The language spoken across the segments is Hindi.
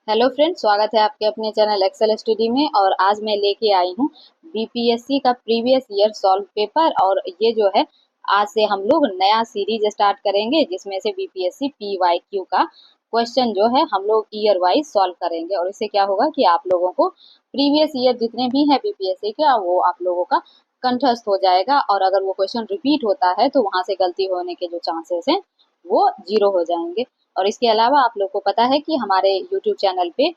हेलो फ्रेंड्स, स्वागत है आपके अपने चैनल एक्सेल स्टडी में। और आज मैं लेके आई हूँ बीपीएससी का प्रीवियस ईयर सॉल्व पेपर। और ये जो है, आज से हम लोग नया सीरीज स्टार्ट करेंगे जिसमें से बीपीएससी पीवाईक्यू का क्वेश्चन जो है हम लोग ईयर वाइज सॉल्व करेंगे। और इससे क्या होगा कि आप लोगों को प्रीवियस ईयर जितने भी हैं बीपीएससी के, वो आप लोगों का कंठस्थ हो जाएगा। और अगर वो क्वेश्चन रिपीट होता है तो वहां से गलती होने के जो चांसेस हैं वो जीरो हो जाएंगे। और इसके अलावा आप लोग को पता है कि हमारे यूट्यूब चैनल पे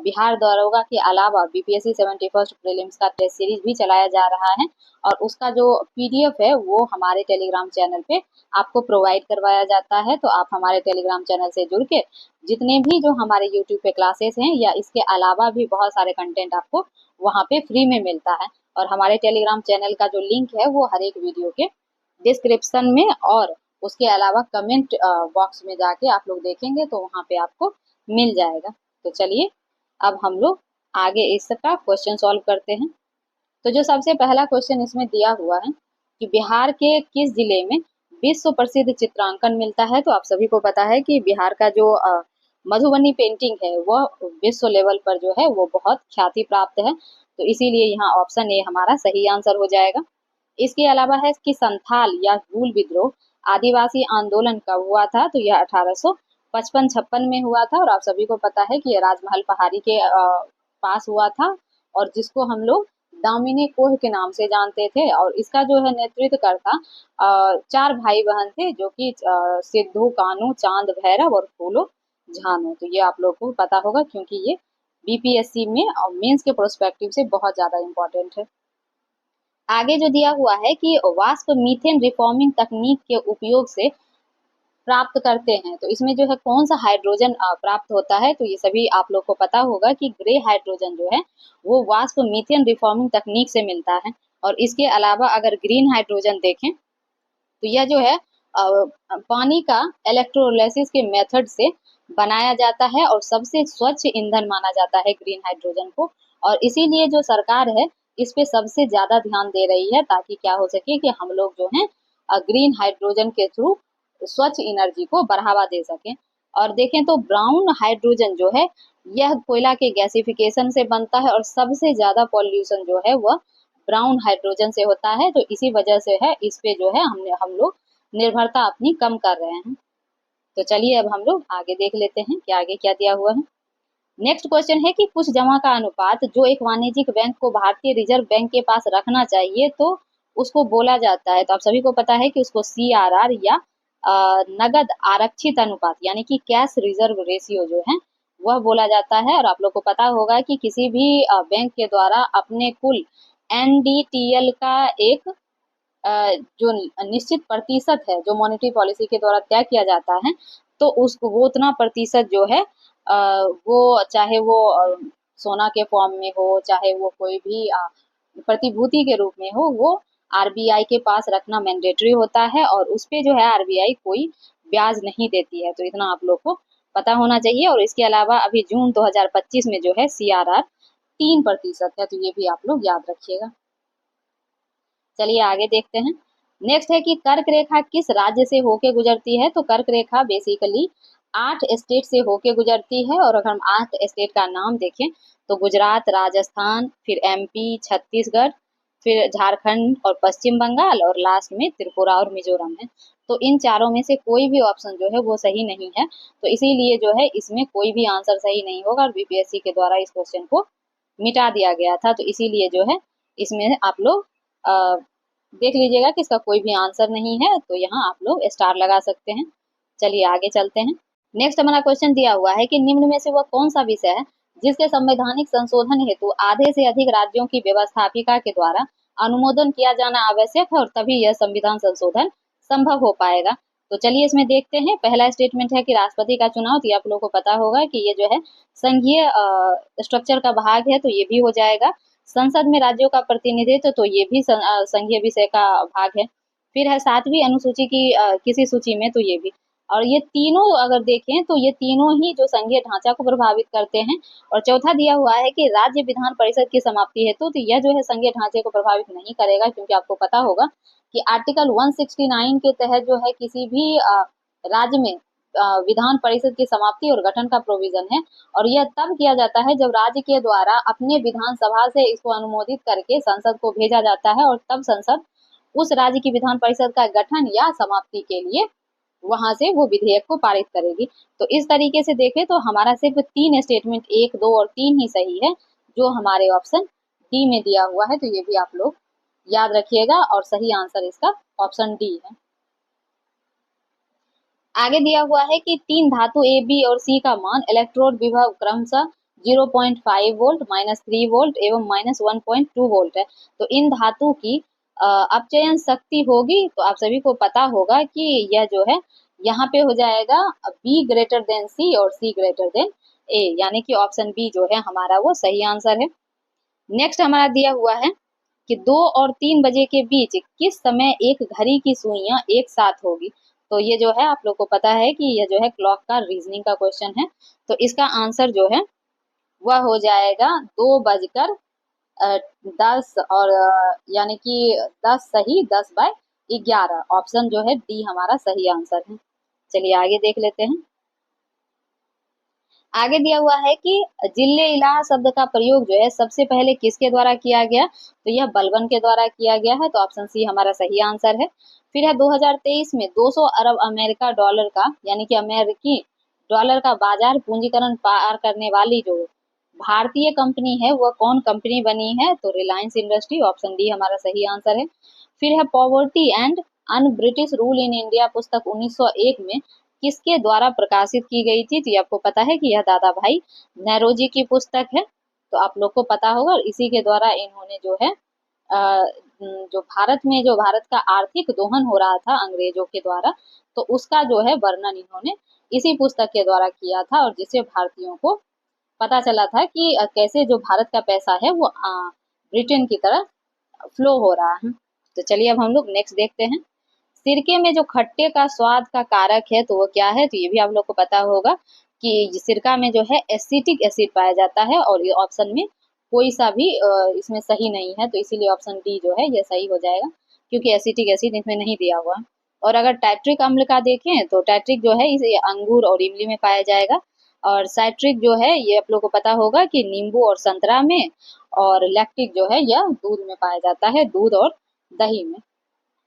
बिहार दरोगा के अलावा बीपीएससी 71st प्रीलिम्स का टेस्ट सीरीज भी चलाया जा रहा है। और उसका जो पीडीएफ है वो हमारे टेलीग्राम चैनल पे आपको प्रोवाइड करवाया जाता है। तो आप हमारे टेलीग्राम चैनल से जुड़ के जितने भी जो हमारे यूट्यूब पे क्लासेस हैं या इसके अलावा भी बहुत सारे कंटेंट आपको वहाँ पे फ्री में मिलता है। और हमारे टेलीग्राम चैनल का जो लिंक है वो हर एक वीडियो के डिस्क्रिप्शन में और उसके अलावा कमेंट बॉक्स में जाके आप लोग देखेंगे तो वहाँ पे आपको मिल जाएगा। तो चलिए अब हम लोग आगे इसका क्वेश्चन सॉल्व करते हैं। तो जो सबसे पहला क्वेश्चन इसमें दिया हुआ है कि बिहार के किस जिले में विश्व प्रसिद्ध चित्रांकन मिलता है। तो आप सभी को पता है कि बिहार का जो मधुबनी पेंटिंग है वह विश्व लेवल पर जो है वो बहुत ख्याति प्राप्त है। तो इसीलिए यहाँ ऑप्शन ए हमारा सही आंसर हो जाएगा। इसके अलावा है कि संथाल या हूल विद्रोह आदिवासी आंदोलन कब हुआ था। तो यह 1855-56 में हुआ था। और आप सभी को पता है कि यह राजमहल पहाड़ी के पास हुआ था और जिसको हम लोग दामिनी कोह के नाम से जानते थे। और इसका जो है नेतृत्व करता चार भाई बहन थे जो कि सिद्धू, कानू, चांद भैरव और फूलो झानो। तो ये आप लोग को पता होगा क्योंकि ये बीपीएससी में और मेंस के प्रोस्पेक्टिव से बहुत ज्यादा इंपॉर्टेंट है। आगे जो दिया हुआ है कि वाष्प मीथेन रिफॉर्मिंग तकनीक के उपयोग से प्राप्त करते हैं। तो इसमें जो है कौन सा हाइड्रोजन प्राप्त होता है। तो ये सभी आप लोग को पता होगा कि ग्रे हाइड्रोजन जो है वो वाष्प मीथेन रिफॉर्मिंग तकनीक से मिलता है। और इसके अलावा अगर ग्रीन हाइड्रोजन देखें तो यह जो है पानी का इलेक्ट्रोलाइसिस के मेथड से बनाया जाता है और सबसे स्वच्छ ईंधन माना जाता है ग्रीन हाइड्रोजन को। और इसीलिए जो सरकार है इस पे सबसे ज्यादा ध्यान दे रही है ताकि क्या हो सके कि हम लोग जो है ग्रीन हाइड्रोजन के थ्रू स्वच्छ एनर्जी को बढ़ावा दे सकें। और देखें तो ब्राउन हाइड्रोजन जो है यह कोयला के गैसिफिकेशन से बनता है और सबसे ज्यादा पॉल्यूशन जो है वह ब्राउन हाइड्रोजन से होता है। तो इसी वजह से है इस पे जो है हम लोग निर्भरता अपनी कम कर रहे हैं। तो चलिए अब हम लोग आगे देख लेते हैं कि आगे क्या दिया हुआ है। नेक्स्ट क्वेश्चन है कि कुछ जमा का अनुपात जो एक वाणिज्यिक बैंक को भारतीय रिजर्व बैंक के पास रखना चाहिए तो उसको बोला जाता है। तो आप सभी को पता है कि उसको सीआरआर या नगद आरक्षित अनुपात यानी कि कैश रिजर्व रेशियो जो है वह बोला जाता है। और आप लोग को पता होगा कि किसी भी बैंक के द्वारा अपने कुल एनडीटीएल का एक जो निश्चित प्रतिशत है जो मॉनेटरी पॉलिसी के द्वारा तय किया जाता है तो उसको वो उतना प्रतिशत जो है वो चाहे वो सोना के फॉर्म में हो चाहे वो कोई भी प्रतिभूति के रूप में हो वो आरबीआई के पास रखना मैंडेटरी होता है। और उस पे जो है आरबीआई कोई ब्याज नहीं देती है। तो इतना आप लोग को पता होना चाहिए। और इसके अलावा अभी जून 2025 में जो है सीआरआर 3% है। तो ये भी आप लोग याद रखिएगा। चलिए आगे देखते हैं। नेक्स्ट है कि कर्क रेखा किस राज्य से होके गुजरती है। तो कर्क रेखा बेसिकली 8 स्टेट से होके गुजरती है। और अगर हम 8 स्टेट का नाम देखें तो गुजरात, राजस्थान, फिर एमपी, छत्तीसगढ़, फिर झारखंड और पश्चिम बंगाल और लास्ट में त्रिपुरा और मिजोरम है। तो इन चारों में से कोई भी ऑप्शन जो है वो सही नहीं है। तो इसीलिए जो है इसमें कोई भी आंसर सही नहीं होगा और बीपीएससी के द्वारा इस क्वेश्चन को मिटा दिया गया था। तो इसीलिए जो है इसमें आप लोग देख लीजिएगा कि इसका कोई भी आंसर नहीं है। तो यहाँ आप लोग स्टार लगा सकते हैं। चलिए आगे चलते हैं। नेक्स्ट हमारा क्वेश्चन दिया हुआ है कि निम्न में से वह कौन सा विषय है जिसके संवैधानिक संशोधन हेतु आधे से अधिक राज्यों की व्यवस्थापिका के द्वारा अनुमोदन किया जाना आवश्यक है और तभी यह संविधान संशोधन संभव हो पाएगा। तो चलिए इसमें देखते हैं। पहला स्टेटमेंट है कि राष्ट्रपति का चुनाव। तो आप लोगों को पता होगा कि ये जो है संघीय स्ट्रक्चर का भाग है। तो ये भी हो जाएगा। संसद में राज्यों का प्रतिनिधित्व। तो ये भी संघीय विषय का भाग है। फिर है 7वीं अनुसूची की किसी सूची में। तो ये भी। और ये तीनों अगर देखें तो ये तीनों ही जो संघीय ढांचा को प्रभावित करते हैं। और चौथा दिया हुआ है कि राज्य विधान परिषद की समाप्ति हेतु। तो यह जो है संघीय ढांचे को प्रभावित नहीं करेगा क्योंकि आपको पता होगा कि आर्टिकल 169 के तहत जो है किसी भी राज्य में विधान परिषद की समाप्ति और गठन का प्रोविजन है, और यह तब किया जाता है जब राज्य के द्वारा अपने विधानसभा से इसको अनुमोदित करके संसद को भेजा जाता है, और तब संसद उस राज्य की विधान परिषद का गठन या समाप्ति के लिए वहां से वो विधेयक को पारित करेगी। तो इस तरीके से देखें तो हमारा सिर्फ 3 स्टेटमेंट 1, 2 और 3 ही सही है, जो हमारे ऑप्शन डी में दिया हुआ है। तो ये भी आप लोग याद रखिएगा, और सही आंसर इसका ऑप्शन डी है। आगे दिया हुआ है कि 3 धातु ए, बी और सी का मान इलेक्ट्रोड विभव क्रमशः 0.5 वोल्ट, -3 वोल्ट एवं -1.2 वोल्ट है। तो इन धातु की अपचयन शक्ति होगी, तो आप सभी को पता होगा कि यह जो है यहाँ पे हो जाएगा बी ग्रेटर देन सी और सी ग्रेटर देन ए, यानी कि ऑप्शन बी जो है हमारा वो सही आंसर है। नेक्स्ट हमारा दिया हुआ है कि 2 और 3 बजे के बीच किस समय एक घड़ी की सुइयां एक साथ होगी। तो ये जो है आप लोग को पता है कि ये जो है क्लॉक का रीजनिंग का क्वेश्चन है। तो इसका आंसर जो है वह हो जाएगा 2:10 और यानी कि 10 सही 10/11। ऑप्शन जो है डी हमारा सही आंसर है। चलिए आगे देख लेते हैं। आगे दिया हुआ है कि जिले इलाहा शब्द का प्रयोग जो है सबसे पहले किसके द्वारा किया गया, तो यह बलबन के द्वारा किया गया है। तो ऑप्शन सी हमारा सही आंसर है। फिर है 2023 में 200 अरब अमेरिका डॉलर का यानी कि अमेरिकी डॉलर का बाजार पूंजीकरण पार करने वाली जो भारतीय कंपनी है वह कौन कंपनी बनी है, तो रिलायंस इंडस्ट्री। ऑप्शन डी हमारा सही आंसर है। फिर है poverty and un British rule in India पुस्तक 1901 में किसके द्वारा प्रकाशित की गई थी, तो ये आपको पता है कि यह दादा भाई नेरोजी की पुस्तक है। तो आप लोग को पता होगा, इसी के द्वारा इन्होंने जो है जो भारत में जो भारत का आर्थिक दोहन हो रहा था अंग्रेजों के द्वारा, तो उसका जो है वर्णन इन्होंने इसी पुस्तक के द्वारा किया था, और जिससे भारतीयों को पता चला था कि कैसे जो भारत का पैसा है वो ब्रिटेन की तरफ फ्लो हो रहा है। तो चलिए अब हम लोग नेक्स्ट देखते हैं। सिरके में जो खट्टे का स्वाद का कारक है तो वो क्या है, तो ये भी आप लोग को पता होगा कि सिरका में जो है एसिटिक एसिड पाया जाता है, और ये ऑप्शन में कोई सा भी इसमें सही नहीं है, तो इसीलिए ऑप्शन डी जो है ये सही हो जाएगा, क्योंकि एसिटिक एसिड इसमें नहीं दिया हुआ। और अगर टाइट्रिक अम्ल का देखें तो टाइट्रिक जो है इसे अंगूर और इमली में पाया जाएगा, और साइट्रिक जो है ये आप लोग को पता होगा कि नींबू और संतरा में, और लैक्टिक जो है यह दूध में पाया जाता है, दूध और दही में।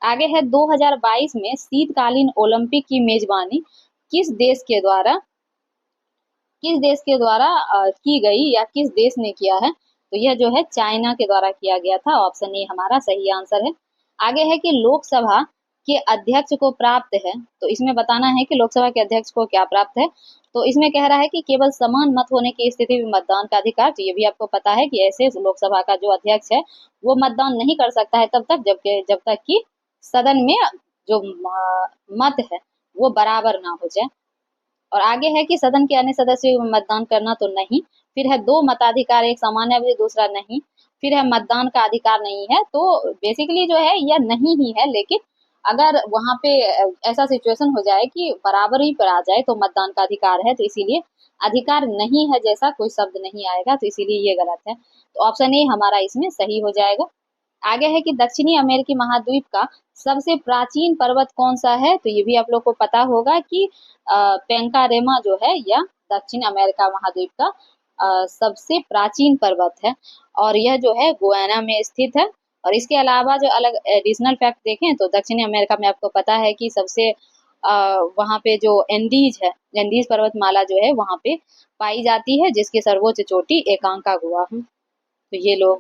आगे है 2022 में शीतकालीन ओलंपिक की मेजबानी किस देश के द्वारा की गई या किस देश ने किया है, तो यह जो है चाइना के द्वारा किया गया था। ऑप्शन ए हमारा सही आंसर है। आगे है कि लोकसभा के अध्यक्ष को प्राप्त है, तो इसमें बताना है कि लोकसभा के अध्यक्ष को क्या प्राप्त है। तो इसमें कह रहा है कि केवल समान मत होने की स्थिति में मतदान का अधिकार। तो ये भी आपको पता है कि ऐसे लोकसभा का जो अध्यक्ष है वो मतदान नहीं कर सकता है तब तक जब तक कि सदन में जो मत है वो बराबर ना हो जाए। और आगे है कि सदन के अन्य सदस्यों में मतदान करना तो नहीं। फिर है 2 मताधिकार, एक सामान्य अवधि दूसरा नहीं। फिर है मतदान का अधिकार नहीं है। तो बेसिकली जो है यह नहीं ही है, लेकिन अगर वहां पे ऐसा सिचुएशन हो जाए कि बराबरी पर आ जाए तो मतदान का अधिकार है, तो इसीलिए अधिकार नहीं है जैसा कोई शब्द नहीं आएगा, तो इसीलिए ये गलत है। तो ऑप्शन ए हमारा इसमें सही हो जाएगा। आगे है कि दक्षिणी अमेरिकी महाद्वीप का सबसे प्राचीन पर्वत कौन सा है, तो ये भी आप लोग को पता होगा कि पेंकारेमा जो है यह दक्षिण अमेरिका महाद्वीप का सबसे प्राचीन पर्वत है, और यह जो है गुयाना में स्थित है। और इसके अलावा जो अलग एडिशनल फैक्ट देखें तो दक्षिणी अमेरिका में आपको पता है कि सबसे वहाँ पे जो एंडीज पर्वतमाला जो है वहाँ पे पाई जाती है, जिसकी सर्वोच्च चोटी एकांका गुहा है। तो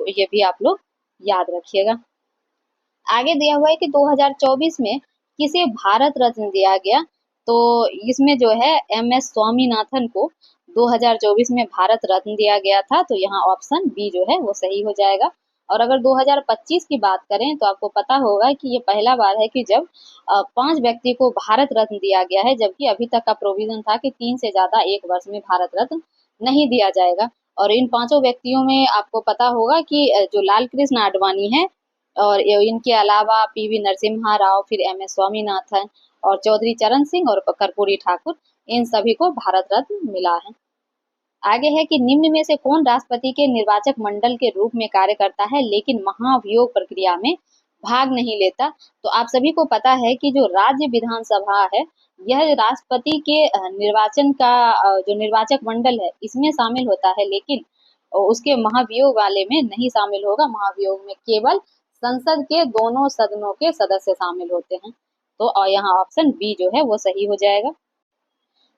ये भी आप लोग याद रखिएगा। आगे दिया हुआ है कि 2024 में किसे भारत रत्न दिया गया, तो इसमें जो है MS स्वामीनाथन को 2024 में भारत रत्न दिया गया था। तो यहाँ ऑप्शन बी जो है वो सही हो जाएगा। और अगर 2025 की बात करें तो आपको पता होगा कि ये पहला बार है कि जब 5 व्यक्ति को भारत रत्न दिया गया है, जबकि अभी तक का प्रोविजन था कि 3 से ज्यादा एक वर्ष में भारत रत्न नहीं दिया जाएगा। और इन 5 व्यक्तियों में आपको पता होगा कि जो लाल कृष्ण आडवाणी है, और इनके अलावा PV नरसिम्हा राव, फिर MS स्वामीनाथन और चौधरी चरण सिंह और कर्पूरी ठाकुर, इन सभी को भारत रत्न मिला है। आगे है कि निम्न में से कौन राष्ट्रपति के निर्वाचक मंडल के रूप में कार्य करता है लेकिन महाभियोग प्रक्रिया में भाग नहीं लेता। तो आप सभी को पता है कि जो राज्य विधानसभा है, यह राष्ट्रपति के निर्वाचन का जो निर्वाचक मंडल है इसमें शामिल होता है, लेकिन उसके महाभियोग वाले में नहीं शामिल होगा। महाभियोग में केवल संसद के दोनों सदनों के सदस्य शामिल होते हैं। तो यहाँ ऑप्शन बी जो है वो सही हो जाएगा।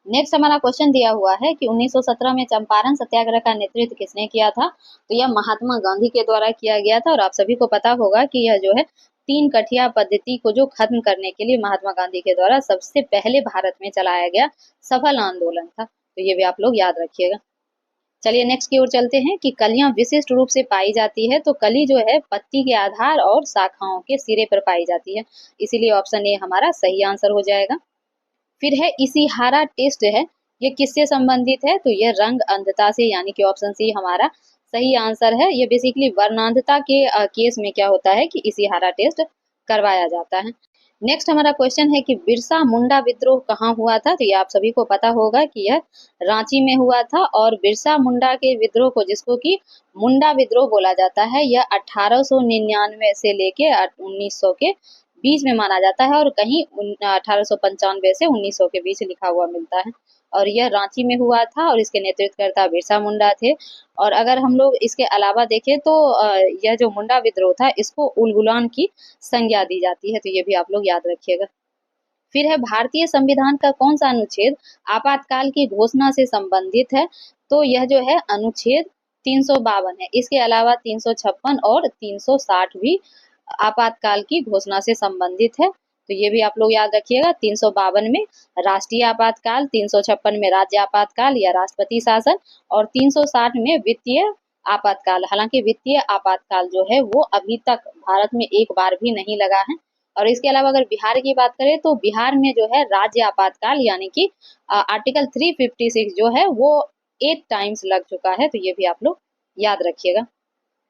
नेक्स्ट हमारा क्वेश्चन दिया हुआ है कि 1917 में चंपारण सत्याग्रह का नेतृत्व किसने किया था? तो यह महात्मा गांधी के द्वारा किया गया था। और आप सभी को पता होगा कि यह जो है तीन कठिया पद्धति को जो खत्म करने के लिए महात्मा गांधी के द्वारा सबसे पहले भारत में चलाया गया सफल आंदोलन था। तो ये भी आप लोग याद रखिएगा। चलिए नेक्स्ट की ओर चलते हैं कि कलियां विशिष्ट रूप से पाई जाती है। तो कली जो है पत्ती के आधार और शाखाओं के सिरे पर पाई जाती है, इसीलिए ऑप्शन ए हमारा सही आंसर हो जाएगा। फिर है इसिहारा टेस्ट है, ये किससे संबंधित है? तो यह रंग अंधता से, यानी कि ऑप्शन सी हमारा सही आंसर है। ये बेसिकली वर्णांधता के केस में क्या होता है कि इसिहारा टेस्ट करवाया जाता है। नेक्स्ट हमारा क्वेश्चन है कि बिरसा मुंडा विद्रोह कहाँ हुआ था? तो ये आप सभी को पता होगा कि यह रांची में हुआ था। और बिरसा मुंडा के विद्रोह को, जिसको कि मुंडा विद्रोह बोला जाता है, यह 1899 से लेके 1900 के बीच में माना जाता है, और कहीं 1895 से 1900 के बीच लिखा हुआ मिलता है। और यह रांची में हुआ था और इसके नेतृत्वकर्ता बिरसा मुंडा थे। और अगर हम लोग इसके अलावा देखें तो यह जो मुंडा विद्रोह था इसको उलगुलान की संज्ञा दी जाती है। तो ये भी आप लोग याद रखिएगा। फिर है भारतीय संविधान का कौन सा अनुच्छेद आपातकाल की घोषणा से संबंधित है? तो यह जो है अनुच्छेद 352 है। इसके अलावा 356 और 360 भी आपातकाल की घोषणा से संबंधित है। तो ये भी आप लोग याद रखिएगा। 352 में राष्ट्रीय आपातकाल, 356 में राज्य आपातकाल या राष्ट्रपति शासन, और 360 में वित्तीय आपातकाल। हालांकि वित्तीय आपातकाल जो है वो अभी तक भारत में एक बार भी नहीं लगा है। और इसके अलावा अगर बिहार की बात करें तो बिहार में जो है राज्य आपातकाल यानी कि आर्टिकल 356 जो है वो 8 टाइम्स लग चुका है। तो ये भी आप लोग याद रखिएगा।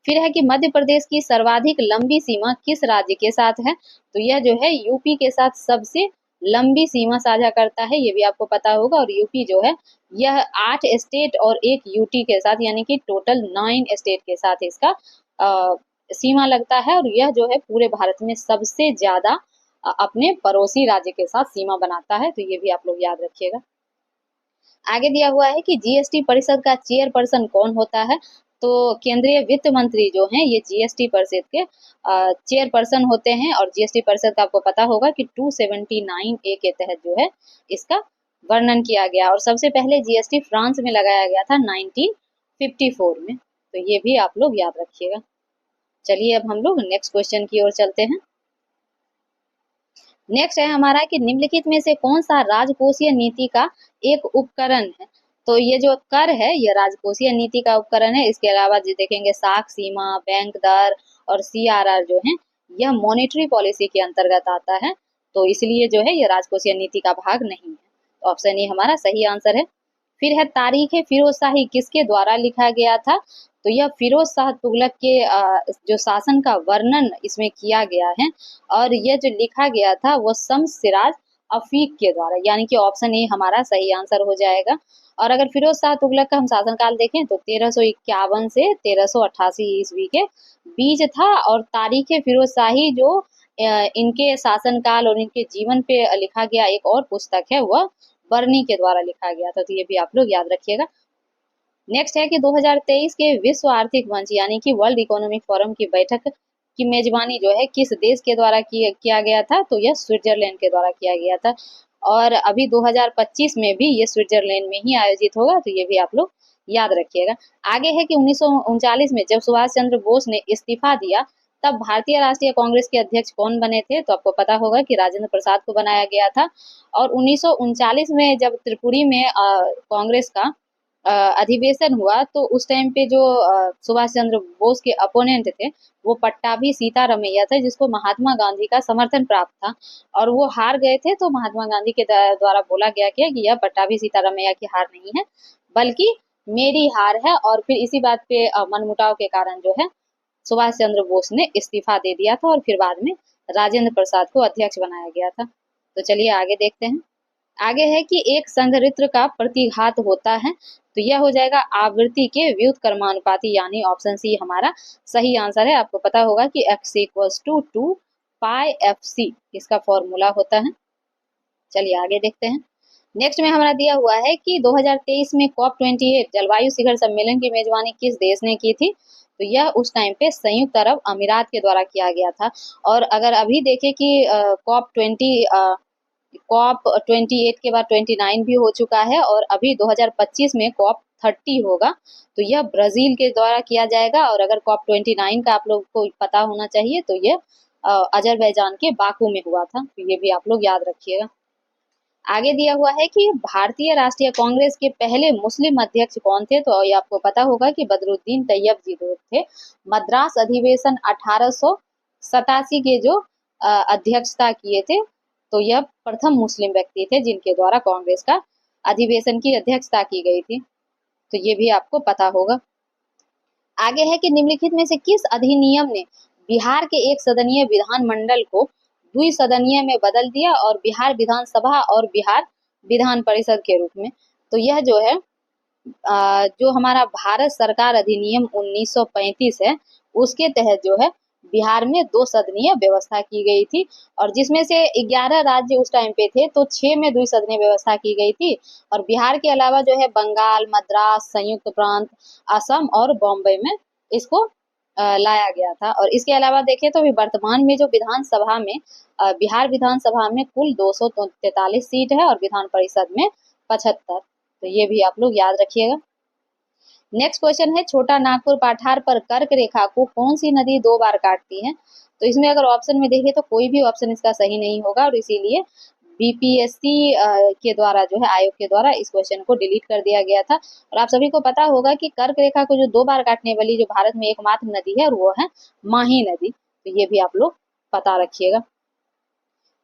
फिर है कि मध्य प्रदेश की सर्वाधिक लंबी सीमा किस राज्य के साथ है? तो यह जो है यूपी के साथ सबसे लंबी सीमा साझा करता है, ये भी आपको पता होगा। और यूपी जो है यह 8 स्टेट और एक यूटी के साथ, यानी कि टोटल 9 स्टेट के साथ इसका सीमा लगता है। और यह जो है पूरे भारत में सबसे ज्यादा अपने पड़ोसी राज्य के साथ सीमा बनाता है। तो ये भी आप लोग याद रखिएगा। आगे दिया हुआ है कि जीएसटी परिषद का चेयरपर्सन कौन होता है? तो केंद्रीय वित्त मंत्री जो हैं ये जीएसटी परिषद के चेयरपर्सन होते हैं। और जीएसटी परिषद का आपको पता होगा कि 279A के तहत जो है इसका वर्णन किया गया। और सबसे पहले जीएसटी फ्रांस में लगाया गया था 1954 में। तो ये भी आप लोग याद रखिएगा। चलिए अब हम लोग नेक्स्ट क्वेश्चन की ओर चलते हैं। नेक्स्ट है हमारा कि निम्नलिखित में से कौन सा राजकोषीय नीति का एक उपकरण है? तो ये जो कर है ये राजकोषीय नीति का उपकरण है। इसके अलावा जो देखेंगे साख सीमा, बैंक दर और सीआरआर जो है यह मॉनेटरी पॉलिसी के अंतर्गत आता है। तो इसलिए जो है ये राजकोषीय नीति का भाग नहीं है। तो ऑप्शन ए हमारा सही आंसर है। फिर है तारीख फिरोजशाही किसके द्वारा लिखा गया था? तो यह फिरोज शाह तुगलक के जो शासन का वर्णन इसमें किया गया है। और यह जो लिखा गया था वो शम्स सिराज अफीक के द्वारा, यानी कि ऑप्शन ए हमारा सही आंसर हो जाएगा। और अगर फिरोज शाह तुगलक का हम शासनकाल देखें तो 1351 से 1388 ईस्वी के बीच था। और तारीख फिरोज शाही जो इनके शासनकाल और इनके जीवन पे लिखा गया एक और पुस्तक है वह बर्नी के द्वारा लिखा गया था। तो ये भी आप लोग याद रखिएगा। नेक्स्ट है कि 2023 के विश्व आर्थिक मंच यानी कि वर्ल्ड इकोनॉमिक फोरम की बैठक की मेजबानी जो है किस देश के द्वारा किया गया था? तो यह स्विट्जरलैंड के द्वारा किया गया था। और अभी 2025 में भी ये स्विट्जरलैंड में ही आयोजित होगा। तो ये भी आप लोग याद रखिएगा। आगे है कि 1939 में जब सुभाष चंद्र बोस ने इस्तीफा दिया तब भारतीय राष्ट्रीय कांग्रेस के अध्यक्ष कौन बने थे? तो आपको पता होगा कि राजेंद्र प्रसाद को बनाया गया था। और 1939 में जब त्रिपुरी में कांग्रेस का अधिवेशन हुआ तो उस टाइम पे जो सुभाष चंद्र बोस के अपोनेंट थे वो पट्टाभी सीतारमैया थे, जिसको महात्मा गांधी का समर्थन प्राप्त था। और वो हार गए थे। तो महात्मा गांधी के द्वारा बोला गया कि यह पट्टाभी सीतारमैया की हार नहीं है बल्कि मेरी हार है। और फिर इसी बात पे मनमुटाव के कारण जो है सुभाष चंद्र बोस ने इस्तीफा दे दिया था और फिर बाद में राजेंद्र प्रसाद को अध्यक्ष बनाया गया था। तो चलिए आगे देखते हैं। आगे है कि एक संधारित्र का प्रतिघात होता है। तो यह हो जाएगा आवृत्ति के व्युत्क्रमानुपाती, यानी ऑप्शन सी हमारा सही आंसर है। आपको पता होगा कि x = 2 FIFC इसका फॉर्मूला होता है। चलिए आगे देखते हैं। नेक्स्ट में हमारा दिया हुआ है कि 2023 में COP28 जलवायु शिखर सम्मेलन की मेजबानी किस देश ने की थी? तो यह उस टाइम पे संयुक्त अरब अमीरात के द्वारा किया गया था। और अगर अभी देखें कि COP28 के बाद 29 भी हो चुका है और अभी 2025 में COP30 होगा, तो यह ब्राजील के द्वारा किया जाएगा। और अगर COP29 का आप लोग को पता होना चाहिए तो यह अजरबैजान के बाकू में हुआ था, तो ये भी आप लोग याद रखिएगा। आगे दिया हुआ है कि भारतीय राष्ट्रीय कांग्रेस के पहले मुस्लिम अध्यक्ष कौन थे? तो ये आपको पता होगा कि बदरुद्दीन तैयबजी थे। मद्रास अधिवेशन 1887 के जो अध्यक्षता किए थे, तो यह प्रथम मुस्लिम व्यक्ति थे जिनके द्वारा कांग्रेस का अधिवेशन की अध्यक्षता की गई थी, तो ये भी आपको पता होगा। आगे है कि निम्नलिखित में से किस अधिनियम ने बिहार के एक सदनीय विधानमंडल को द्विसदनीय में बदल दिया और बिहार विधानसभा और बिहार विधान परिषद के रूप में? तो यह जो है जो हमारा भारत सरकार अधिनियम 1935 है, उसके तहत जो है बिहार में दो सदनीय व्यवस्था की गई थी। और जिसमें से 11 राज्य उस टाइम पे थे, तो 6 में द्विसदनीय व्यवस्था की गई थी। और बिहार के अलावा जो है बंगाल, मद्रास, संयुक्त प्रांत, असम और बॉम्बे में इसको लाया गया था। और इसके अलावा देखें तो वर्तमान में जो विधानसभा में बिहार विधानसभा में कुल 243 सीट है और विधान परिषद में 75, तो ये भी आप लोग याद रखिएगा। नेक्स्ट क्वेश्चन है, छोटा नागपुर पठार पर कर्क रेखा को कौन सी नदी 2 बार काटती है? तो इसमें अगर ऑप्शन में देखें तो कोई भी ऑप्शन इसका सही नहीं होगा, और इसीलिए बीपीएससी के द्वारा जो है आयोग के द्वारा इस क्वेश्चन को डिलीट कर दिया गया था। और आप सभी को पता होगा कि कर्क रेखा को जो 2 बार काटने वाली जो भारत में एकमात्र नदी है, और वो है माही नदी, तो ये भी आप लोग पता रखिएगा।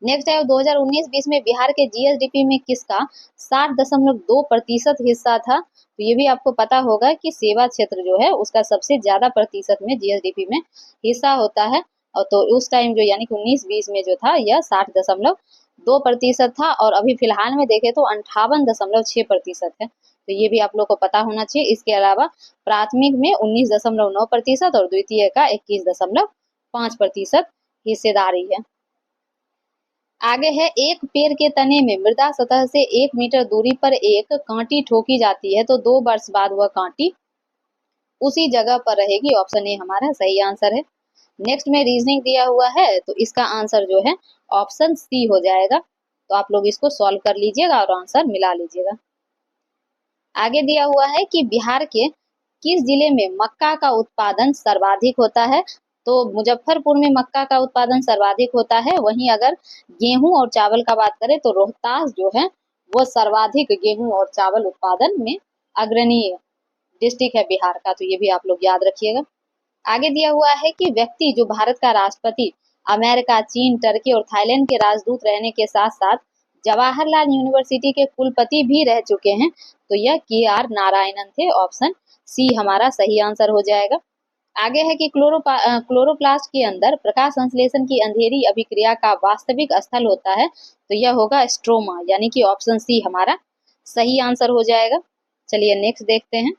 नेक्स्ट है 2019-20 में बिहार के जीएसडीपी में किसका 60.2% हिस्सा था? तो ये भी आपको पता होगा कि सेवा क्षेत्र जो है उसका सबसे ज्यादा प्रतिशत में जीएसडीपी में हिस्सा होता है। और तो उस टाइम जो यानी कि 19-20 में जो था यह 60.2% था, और अभी फिलहाल में देखें तो 58.6% है, तो ये भी आप लोग को पता होना चाहिए। इसके अलावा प्राथमिक में 19.9% और द्वितीय का 21.5% हिस्सेदारी है। आगे है, एक पेड़ के तने में मृदा सतह से 1 मीटर दूरी पर एक कांटी ठोकी जाती है, तो 2 वर्ष बाद वह कांटी उसी जगह पर रहेगी। ऑप्शन ए हमारा सही आंसर है। नेक्स्ट में रीजनिंग दिया हुआ है, तो इसका आंसर जो है ऑप्शन सी हो जाएगा। तो आप लोग इसको सॉल्व कर लीजिएगा और आंसर मिला लीजिएगा। आगे दिया हुआ है कि बिहार के किस जिले में मक्का का उत्पादन सर्वाधिक होता है? तो मुजफ्फरपुर में मक्का का उत्पादन सर्वाधिक होता है। वहीं अगर गेहूं और चावल का बात करें तो रोहतास जो है वो सर्वाधिक गेहूं और चावल उत्पादन में अग्रणी डिस्ट्रिक्ट है बिहार का, तो ये भी आप लोग याद रखिएगा। आगे दिया हुआ है कि व्यक्ति जो भारत का राष्ट्रपति अमेरिका, चीन, टर्की और थाईलैंड के राजदूत रहने के साथ साथ जवाहरलाल यूनिवर्सिटी के कुलपति भी रह चुके हैं, तो यह KR नारायणन थे। ऑप्शन सी हमारा सही आंसर हो जाएगा। आगे है कि क्लोरोप्लास्ट के अंदर प्रकाश संश्लेषण की अंधेरी अभिक्रिया का वास्तविक स्थल होता है, तो यह होगा स्ट्रोमा, यानी कि ऑप्शन सी हमारा सही आंसर हो जाएगा। चलिए नेक्स्ट देखते हैं।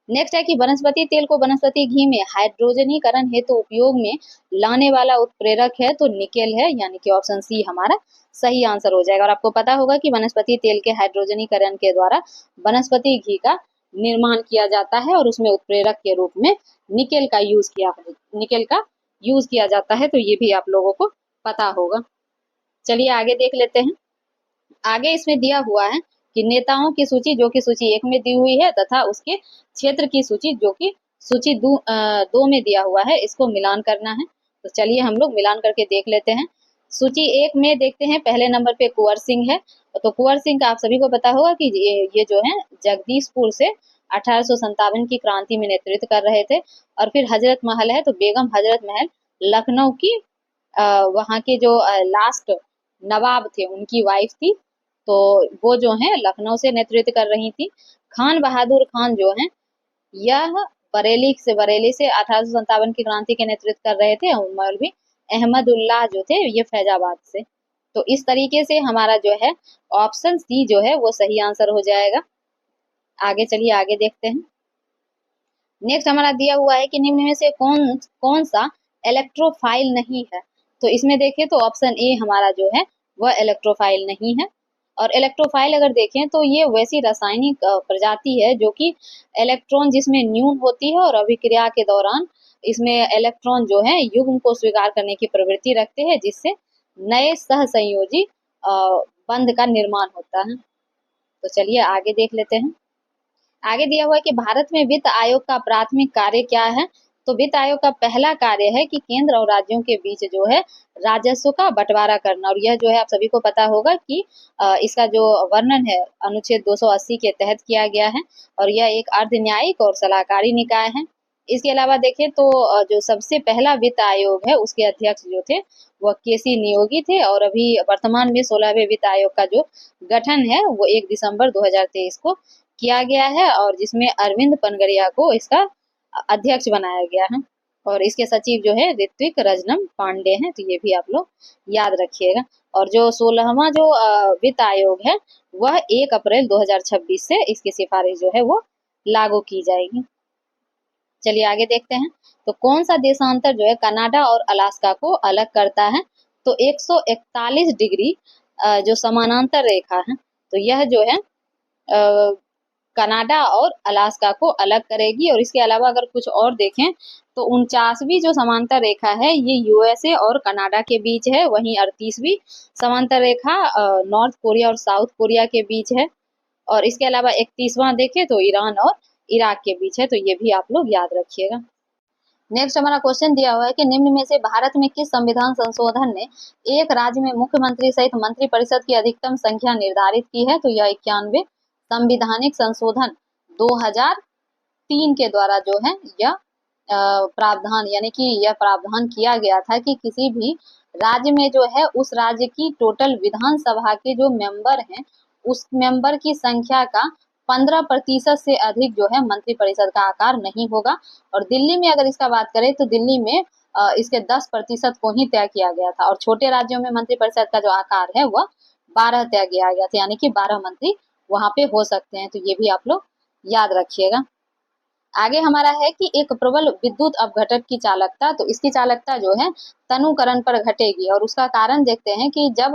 नेक्स्ट है कि वनस्पति तेल को वनस्पति घी में हाइड्रोजनीकरण हेतु उपयोग में लाने वाला उत्प्रेरक है, तो निकेल है, यानी कि ऑप्शन सी हमारा सही आंसर हो जाएगा। और आपको पता होगा कि वनस्पति तेल के हाइड्रोजनीकरण के द्वारा वनस्पति घी का निर्माण किया जाता है और उसमें उत्प्रेरक के रूप में निकेल का यूज किया जाता है, तो ये भी आप लोगों को पता होगा। चलिए आगे देख लेते हैं। आगे इसमें दिया हुआ है कि नेताओं की सूची जो कि सूची 1 में दी हुई है, तथा उसके क्षेत्र की सूची जो कि सूची 2 में दिया हुआ है, इसको मिलान करना है। तो चलिए हम लोग मिलान करके देख लेते हैं। सूची 1 में देखते हैं, पहले नंबर पे कुंवर सिंह है। तो कुंवर सिंह का आप सभी को पता होगा कि ये जो है जगदीशपुर से 1857 की क्रांति में नेतृत्व कर रहे थे। और फिर हजरत महल है, तो बेगम हजरत महल लखनऊ की वहाँ के जो लास्ट नवाब थे उनकी वाइफ थी, तो वो जो है लखनऊ से नेतृत्व कर रही थी। खान बहादुर खान जो है यह बरेली से 1857 की क्रांति के नेतृत्व कर रहे थे। और मौलवी अहमदुल्लाह जो थे ये फैजाबाद से। तो इस तरीके से हमारा जो है ऑप्शन सी जो है वो सही आंसर हो जाएगा। आगे चलिए आगे देखते हैं। नेक्स्ट हमारा दिया हुआ है कि निम्न में से कौन सा इलेक्ट्रोफाइल नहीं है? तो इसमें देखें तो ऑप्शन ए हमारा जो है वह इलेक्ट्रोफाइल नहीं है। और इलेक्ट्रोफाइल अगर देखें तो ये वैसी रासायनिक प्रजाति है जो कि इलेक्ट्रॉन जिसमें न्यून होती है और अभिक्रिया के दौरान इसमें इलेक्ट्रॉन जो है युग्म को स्वीकार करने की प्रवृत्ति रखते हैं, जिससे नए सहसंयोजी बंध का निर्माण होता है। तो चलिए आगे देख लेते हैं। आगे दिया हुआ है कि भारत में वित्त आयोग का प्राथमिक कार्य क्या है। तो वित्त आयोग का पहला कार्य है कि केंद्र और राज्यों के बीच जो है राजस्व का बंटवारा करना। और यह जो है आप सभी को पता होगा कि इसका जो वर्णन है अनुच्छेद 280 के तहत किया गया है और यह एक अर्ध न्यायिक और सलाहकारी निकाय है। इसके अलावा देखें तो जो सबसे पहला वित्त आयोग है उसके अध्यक्ष जो थे वह केसी नियोगी थे और अभी वर्तमान में 16वें वित्त आयोग का जो गठन है वो 1 दिसंबर 2023 को किया गया है और जिसमें अरविंद पनगरिया को इसका अध्यक्ष बनाया गया है और इसके सचिव जो है ऋत्विक रजनम पांडे हैं। तो ये भी आप लोग याद रखिएगा। और जो 16वां जो वित्त आयोग है वह 1 अप्रैल 2026 से इसकी सिफारिश जो है वो लागू की जाएगी। चलिए आगे देखते हैं। तो कौन सा देशांतर जो है कनाडा और अलास्का को अलग करता है। तो 141 डिग्री जो समानांतर रेखा है तो यह जो है कनाडा और अलास्का को अलग करेगी। और इसके अलावा अगर कुछ और देखें तो 49वीं जो समांतर रेखा है ये यूएसए और कनाडा के बीच है। वहीं 38वीं समांतर रेखा नॉर्थ कोरिया और साउथ कोरिया के बीच है। और इसके अलावा 31वां देखें तो ईरान और इराक के बीच है। तो ये भी आप लोग याद रखिएगा। नेक्स्ट हमारा क्वेश्चन दिया हुआ है कि निम्न में से भारत में किस संविधान संशोधन ने एक राज्य में मुख्यमंत्री सहित मंत्रिपरिषद की अधिकतम संख्या निर्धारित की है। तो यह 91 संविधानिक संशोधन 2003 के द्वारा जो है यह प्रावधान यानी कि यह प्रावधान किया गया था कि किसी भी राज्य में जो है उस राज्य की टोटल विधानसभा के जो मेंबर हैं उस मेंबर की संख्या का 15% से अधिक जो है मंत्रिपरिषद का आकार नहीं होगा। और दिल्ली में अगर इसका बात करें तो दिल्ली में इसके 10% को ही तय किया गया था और छोटे राज्यों में मंत्रिपरिषद का जो आकार है वह 12 तय किया गया था, यानी कि 12 मंत्री वहां पे हो सकते हैं। तो ये भी आप लोग याद रखिएगा। आगे हमारा है कि एक प्रबल विद्युत अपघटक की चालकता, तो इसकी चालकता जो है तनुकरण पर घटेगी और उसका कारण देखते हैं कि जब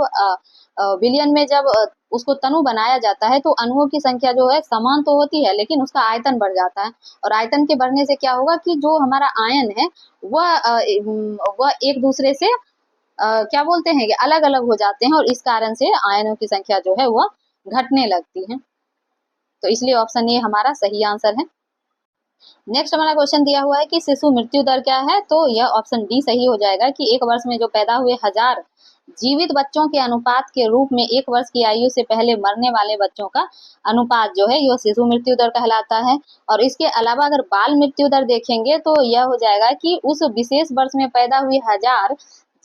विलयन में जब उसको तनु बनाया जाता है तो अणुओं की संख्या जो है समान तो होती है लेकिन उसका आयतन बढ़ जाता है और आयतन के बढ़ने से क्या होगा कि जो हमारा आयन है वह एक दूसरे से क्या बोलते हैं कि अलग अलग हो जाते हैं और इस कारण से आयनों की संख्या जो है वह घटने लगती है। तो इसलिए ऑप्शन ए हमारा सही आंसर है। नेक्स्ट हमारा क्वेश्चन दिया हुआ है कि शिशु मृत्यु दर क्या है। तो यह ऑप्शन डी सही हो जाएगा कि एक वर्ष में जो पैदा हुए 1000 जीवित बच्चों के अनुपात के रूप में एक वर्ष की आयु से पहले मरने वाले बच्चों का अनुपात जो है यह शिशु मृत्यु दर कहलाता है। और इसके अलावा अगर बाल मृत्यु दर देखेंगे तो यह हो जाएगा कि उस विशेष वर्ष में पैदा हुए 1000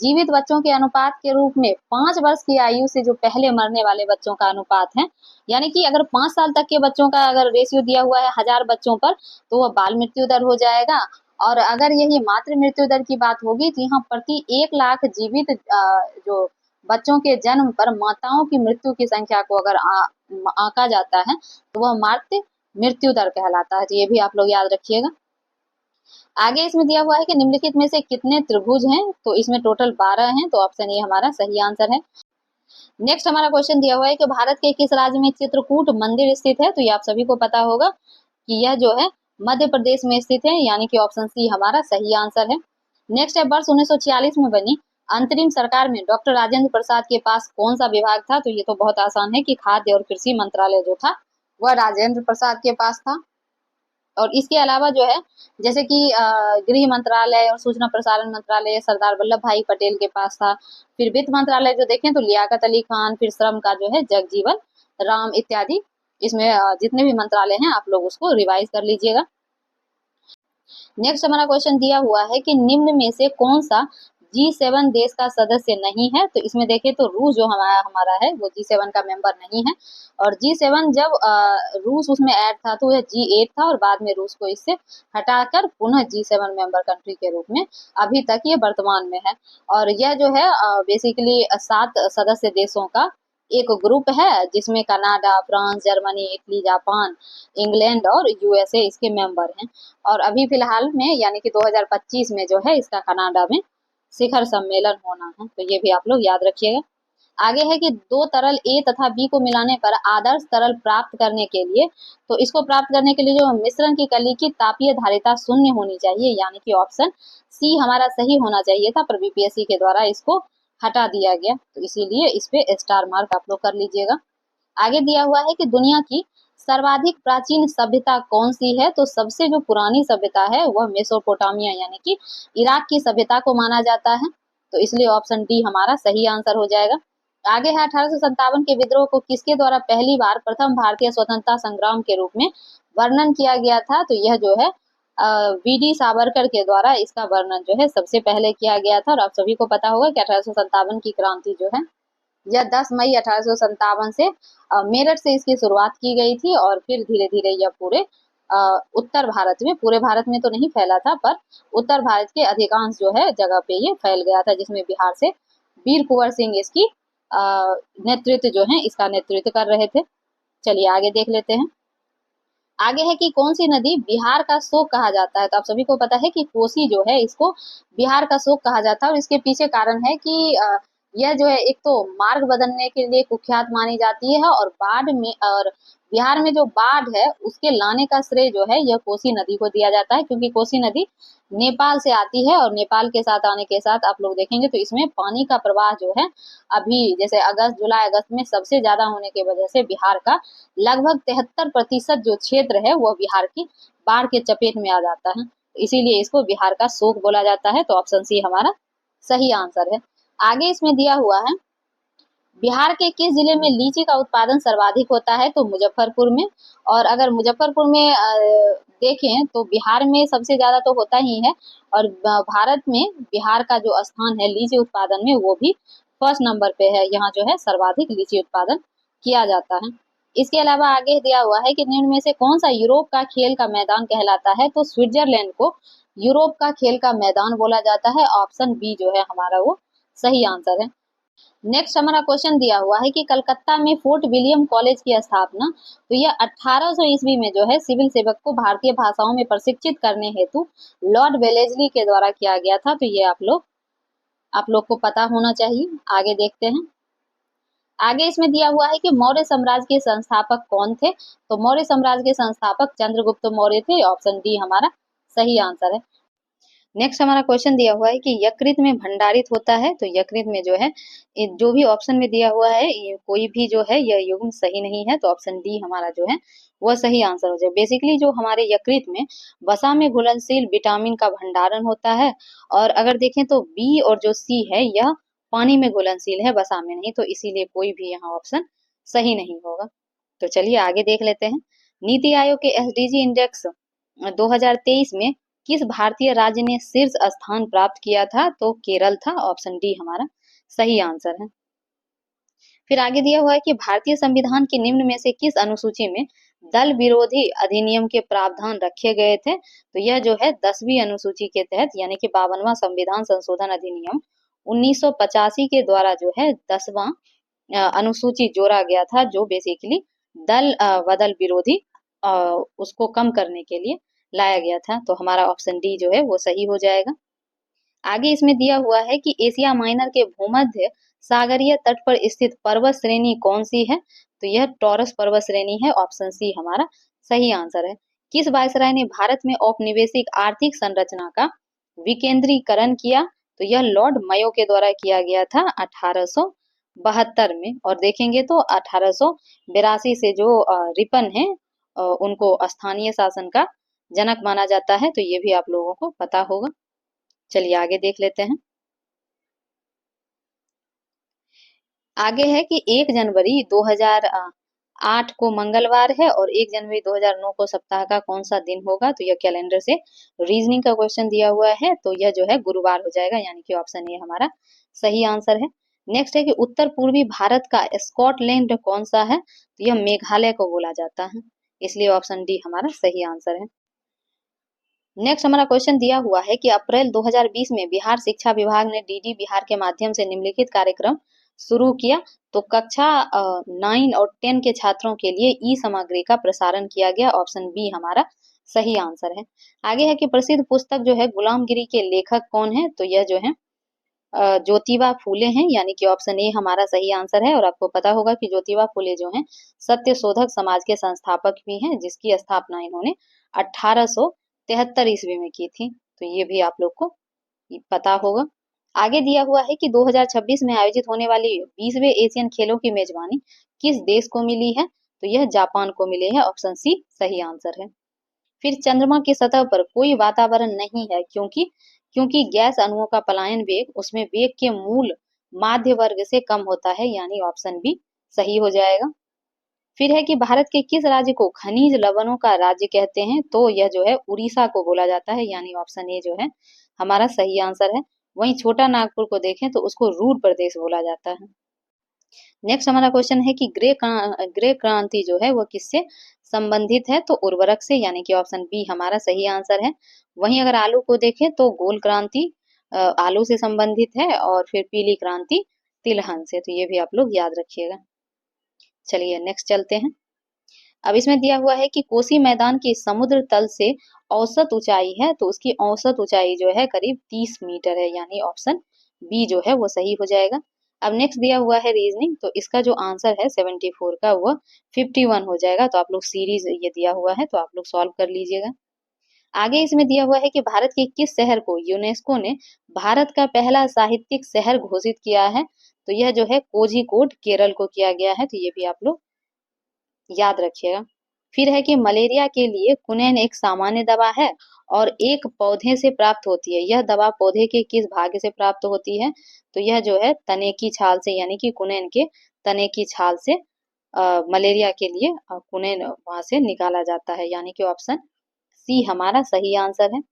जीवित बच्चों के अनुपात के रूप में 5 वर्ष की आयु से जो पहले मरने वाले बच्चों का अनुपात है, यानी कि अगर 5 साल तक के बच्चों का अगर रेशियो दिया हुआ है 1000 बच्चों पर तो वह बाल मृत्यु दर हो जाएगा। और अगर यही मातृ मृत्यु दर की बात होगी तो यहाँ प्रति 1 लाख जीवित जो बच्चों के जन्म पर माताओं की मृत्यु की संख्या को अगर आंका जाता है तो वह मातृ मृत्यु दर कहलाता है। तो ये भी आप लोग याद रखिएगा। आगे इसमें दिया हुआ है कि निम्नलिखित में से कितने त्रिभुज हैं। तो इसमें टोटल 12 हैं। तो ऑप्शन ए हमारा सही आंसर है। नेक्स्ट हमारा क्वेश्चन दिया हुआ है कि भारत के किस राज्य में चित्रकूट मंदिर स्थित है। तो ये आप सभी को पता होगा कि यह जो है मध्य प्रदेश में स्थित है, यानी कि ऑप्शन सी हमारा सही आंसर है। नेक्स्ट है वर्ष 1946 में बनी अंतरिम सरकार में डॉक्टर राजेंद्र प्रसाद के पास कौन सा विभाग था। तो ये तो बहुत आसान है कि खाद्य और कृषि मंत्रालय जो था वह राजेंद्र प्रसाद के पास था। और इसके अलावा जो है जैसे कि गृह मंत्रालय और सूचना प्रसारण मंत्रालय सरदार वल्लभ भाई पटेल के पास था। फिर वित्त मंत्रालय जो देखें तो लियाकत अली खान, फिर श्रम का जो है जगजीवन राम इत्यादि। इसमें जितने भी मंत्रालय हैं आप लोग उसको रिवाइज कर लीजिएगा। नेक्स्ट हमारा क्वेश्चन दिया हुआ है कि निम्न में से कौन सा G7 देश का सदस्य नहीं है। तो इसमें देखें तो रूस जो हमारा है वो G7 का मेंबर नहीं है। और G7 जब रूस उसमें ऐड था तो यह G8 था और बाद में रूस को इससे हटाकर पुनः G7 मेंबर कंट्री के रूप में अभी तक ये वर्तमान में है। और यह जो है बेसिकली 7 सदस्य देशों का एक ग्रुप है जिसमें Canada, France, Germany, Italy, Japan, England और यूएसए इसके मेंबर हैं। और अभी फिलहाल में यानी कि 2025 में जो है इसका कनाडा में शिखर सम्मेलन होना है, तो ये भी आप लोग याद रखिएगा। आगे है कि दो तरल A तथा B को मिलाने पर आदर्श तरल प्राप्त करने के लिए, तो इसको प्राप्त करने के लिए जो मिश्रण की कली की तापीय धारिता शून्य होनी चाहिए, यानी कि ऑप्शन सी हमारा सही होना चाहिए था, पर बीपीएससी के द्वारा इसको हटा दिया गया, तो इसीलिए इस पे स्टार मार्क आप लोग कर लीजिएगा। आगे दिया हुआ है कि दुनिया की सर्वाधिक प्राचीन सभ्यता कौन सी है, तो सबसे जो पुरानी सभ्यता है वह मेसोपोटामिया यानी कि इराक की सभ्यता को माना जाता है, तो इसलिए ऑप्शन डी हमारा सही आंसर हो जाएगा। आगे है 1857 के विद्रोह को किसके द्वारा पहली बार प्रथम भारतीय स्वतंत्रता संग्राम के रूप में वर्णन किया गया था, तो यह जो है वी.डी. सावरकर के द्वारा इसका वर्णन जो है सबसे पहले किया गया था। और आप सभी को पता होगा कि 1857 की क्रांति जो है यह 10 मई 1857 से मेरठ से इसकी शुरुआत की गई थी, और फिर धीरे धीरे यह पूरे उत्तर भारत में, पूरे भारत में तो नहीं फैला था, पर उत्तर भारत के अधिकांश जो है जगह पे ये फैल गया था, जिसमें बिहार से वीर कुंवर सिंह इसकी नेतृत्व जो है इसका नेतृत्व कर रहे थे। चलिए आगे देख लेते हैं। आगे है कि कौन सी नदी बिहार का शोक कहा जाता है, तो आप सभी को पता है कि कोसी जो है इसको बिहार का शोक कहा जाता है, और इसके पीछे कारण है कि यह जो है एक तो मार्ग बदलने के लिए कुख्यात मानी जाती है, और बाढ़ में, और बिहार में जो बाढ़ है उसके लाने का श्रेय जो है यह कोसी नदी को दिया जाता है, क्योंकि कोसी नदी नेपाल से आती है, और नेपाल के साथ आने के साथ आप लोग देखेंगे तो इसमें पानी का प्रवाह जो है अभी जैसे अगस्त, जुलाई अगस्त में सबसे ज्यादा होने की वजह से बिहार का लगभग 73% जो क्षेत्र है वह बिहार की बाढ़ के चपेट में आ जाता है, इसीलिए इसको बिहार का शोक बोला जाता है, तो ऑप्शन सी हमारा सही आंसर है। आगे इसमें दिया हुआ है बिहार के किस जिले में लीची का उत्पादन सर्वाधिक होता है, तो मुजफ्फरपुर में। और अगर मुजफ्फरपुर में देखें तो बिहार में सबसे ज्यादा तो होता ही है, और भारत में बिहार का जो स्थान है लीची उत्पादन में वो भी फर्स्ट नंबर पे है, यहाँ जो है सर्वाधिक लीची उत्पादन किया जाता है। इसके अलावा आगे दिया हुआ है कि निम्न में से कौन सा यूरोप का खेल का मैदान कहलाता है, तो स्विट्जरलैंड को यूरोप का खेल का मैदान बोला जाता है, ऑप्शन बी जो है हमारा वो सही आंसर है। नेक्स्ट हमारा क्वेश्चन दिया हुआ है कि कलकत्ता में फोर्ट विलियम कॉलेज की स्थापना, तो यह 1800 ईस्वी में जो है सिविल सेवक को भारतीय भाषाओं में प्रशिक्षित करने हेतु लॉर्ड वेलेस्ली के द्वारा किया गया था, तो ये आप लोग को पता होना चाहिए। आगे देखते हैं। आगे इसमें दिया हुआ है कि मौर्य साम्राज्य के संस्थापक कौन थे, तो मौर्य साम्राज्य के संस्थापक चंद्रगुप्त मौर्य थे, ऑप्शन डी हमारा सही आंसर है। नेक्स्ट हमारा क्वेश्चन दिया हुआ है कि यकृत में भंडारित होता है, तो यकृत में जो है जो भी ऑप्शन में दिया हुआ है ये कोई भी जो है यह युग्म सही नहीं है, तो ऑप्शन डी हमारा जो है वह सही आंसर हो जाए। बेसिकली जो हमारे यकृत में वसा में घुलनशील विटामिन का भंडारण होता है, और अगर देखें तो बी और जो सी है यह पानी में घुलनशील है, वसा में नहीं, तो इसीलिए कोई भी यहाँ ऑप्शन सही नहीं होगा। तो चलिए आगे देख लेते हैं। नीति आयोग के एसडीजी इंडेक्स 2023 में किस भारतीय राज्य ने शीर्ष स्थान प्राप्त किया था, तो केरल था, ऑप्शन डी हमारा सही आंसर है। फिर आगे दिया हुआ है कि भारतीय संविधान के निम्न में से किस अनुसूची में दल विरोधी अधिनियम के प्रावधान रखे गए थे, तो यह जो है 10वीं अनुसूची के तहत यानी कि 52वां संविधान संशोधन अधिनियम 1985 के द्वारा जो है 10वां अनुसूची जोड़ा गया था, जो बेसिकली दल बदल विरोधी उसको कम करने के लिए लाया गया था, तो हमारा ऑप्शन डी जो है वो सही हो जाएगा। आगे इसमें दिया हुआ है कि एशिया माइनर के भूमध्य सागरीय तट पर स्थित पर्वत श्रेणी कौन सी है, तो यह टॉरस पर्वत श्रेणी है, ऑप्शन सी हमारा सही आंसर है। किस वायसराय ने भारत में औपनिवेशिक आर्थिक संरचना का विकेंद्रीकरण किया, तो यह लॉर्ड मयो के द्वारा किया गया था 1872 में, और देखेंगे तो 1882 से जो रिपन है उनको स्थानीय शासन का जनक माना जाता है, तो ये भी आप लोगों को पता होगा। चलिए आगे देख लेते हैं। आगे है कि 1 जनवरी 2008 को मंगलवार है, और 1 जनवरी 2009 को सप्ताह का कौन सा दिन होगा, तो यह कैलेंडर से रीजनिंग का क्वेश्चन दिया हुआ है, तो यह जो है गुरुवार हो जाएगा, यानी कि ऑप्शन ए हमारा सही आंसर है। नेक्स्ट है कि उत्तर पूर्वी भारत का स्कॉटलैंड कौन सा है, तो यह मेघालय को बोला जाता है, इसलिए ऑप्शन डी हमारा सही आंसर है। नेक्स्ट हमारा क्वेश्चन दिया हुआ है कि अप्रैल 2020 में बिहार शिक्षा विभाग ने डीडी बिहार के माध्यम से निम्नलिखित कार्यक्रम शुरू किया, तो कक्षा 9 और 10 के छात्रों के लिए ई सामग्री का प्रसारण किया गया, ऑप्शन बी हमारा सही आंसर है। आगे है कि प्रसिद्ध पुस्तक जो है गुलामगिरी के लेखक कौन है, तो यह जो है ज्योतिबा फूले हैं, यानी कि ऑप्शन ए हमारा सही आंसर है। और आपको पता होगा कि ज्योतिबा फूले जो हैं सत्य शोधक समाज के संस्थापक भी हैं, जिसकी स्थापना इन्होंने 1873 ईस्वी में की थी। तो ये भी आप लोग को पता होगा। आगे दिया हुआ है कि 2026 में आयोजित होने वाली 20वें एशियन खेलों की मेजबानी किस देश को मिली है? तो यह जापान को मिली है। ऑप्शन सी सही आंसर है। फिर चंद्रमा की सतह पर कोई वातावरण नहीं है, क्योंकि क्योंकि गैस अणुओं का पलायन वेग उसमें वेग के मूल माध्य वर्ग से कम होता है, यानी ऑप्शन बी सही हो जाएगा। फिर है कि भारत के किस राज्य को खनिज लवणों का राज्य कहते हैं? तो यह जो है उड़ीसा को बोला जाता है, यानी ऑप्शन ए जो है हमारा सही आंसर है। वहीं छोटा नागपुर को देखें तो उसको रूर प्रदेश बोला जाता है। नेक्स्ट हमारा क्वेश्चन है कि ग्रे क्रांति जो है वो किससे संबंधित है? तो उर्वरक से, यानी कि ऑप्शन बी हमारा सही आंसर है। वहीं अगर आलू को देखें तो गोल क्रांति आलू से संबंधित है, और फिर पीली क्रांति तिलहन से। तो ये भी आप लोग याद रखिएगा। चलिए नेक्स्ट चलते हैं। अब इसमें दिया हुआ है कि कोसी मैदान की समुद्र तल से औसत ऊंचाई है, तो उसकी औसत ऊंचाई जो है करीब 30 मीटर है, यानी ऑप्शन बी जो है वो सही हो जाएगा। अब नेक्स्ट दिया हुआ है रीजनिंग, तो इसका जो आंसर है 74 का वो 51 हो जाएगा। तो आप लोग सीरीज ये दिया हुआ है तो आप लोग सॉल्व कर लीजिएगा। आगे इसमें दिया हुआ है कि भारत के किस शहर को यूनेस्को ने भारत का पहला साहित्यिक शहर घोषित किया है? तो यह जो है कोझिकोड केरल को किया गया है। तो ये भी आप लोग याद रखिएगा। फिर है कि मलेरिया के लिए कुनैन एक सामान्य दवा है और एक पौधे से प्राप्त होती है। यह दवा पौधे के किस भाग से प्राप्त होती है? तो यह जो है तने की छाल से, यानी कि कुनैन के तने की छाल से मलेरिया के लिए कुनैन वहां से निकाला जाता है, यानी कि ऑप्शन सी हमारा सही आंसर है।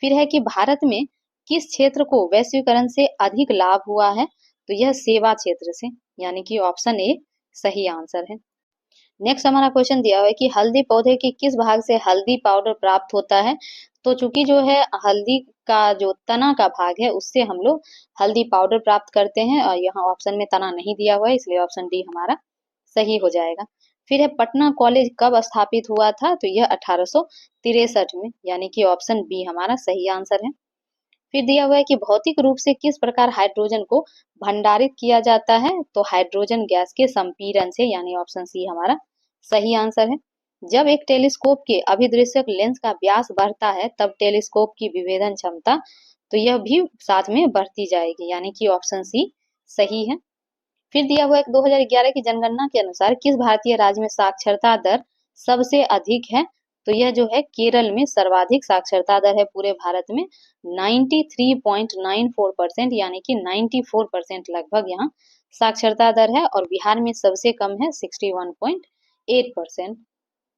फिर है कि भारत में किस क्षेत्र को वैश्वीकरण से अधिक लाभ हुआ है? तो यह सेवा क्षेत्र से, यानी कि ऑप्शन ए सही आंसर है। नेक्स्ट हमारा क्वेश्चन दिया हुआ है कि हल्दी पौधे के किस भाग से हल्दी पाउडर प्राप्त होता है? तो चूंकि जो है हल्दी का जो तना का भाग है उससे हम लोग हल्दी पाउडर प्राप्त करते हैं, और यहाँ ऑप्शन में तना नहीं दिया हुआ है, इसलिए ऑप्शन डी हमारा सही हो जाएगा। फिर है पटना कॉलेज कब स्थापित हुआ था? तो यह 1863 में, यानी कि ऑप्शन बी हमारा सही आंसर है। फिर दिया हुआ है कि भौतिक रूप से किस प्रकार हाइड्रोजन को भंडारित किया जाता है? तो हाइड्रोजन गैस के संपीड़न से, यानी ऑप्शन सी हमारा सही आंसर है। जब एक टेलीस्कोप के अभिदृश्यक लेंस का व्यास बढ़ता है तब टेलीस्कोप की विभेदन क्षमता तो यह भी साथ में बढ़ती जाएगी, यानी कि ऑप्शन सी सही है। फिर दिया हुआ है 2011 की जनगणना के अनुसार किस भारतीय राज्य में साक्षरता दर सबसे अधिक है? तो यह जो है केरल में सर्वाधिक साक्षरता दर है पूरे भारत में 93.94%, यानी कि 94% लगभग यहाँ साक्षरता दर है। और बिहार में सबसे कम है 61.8%।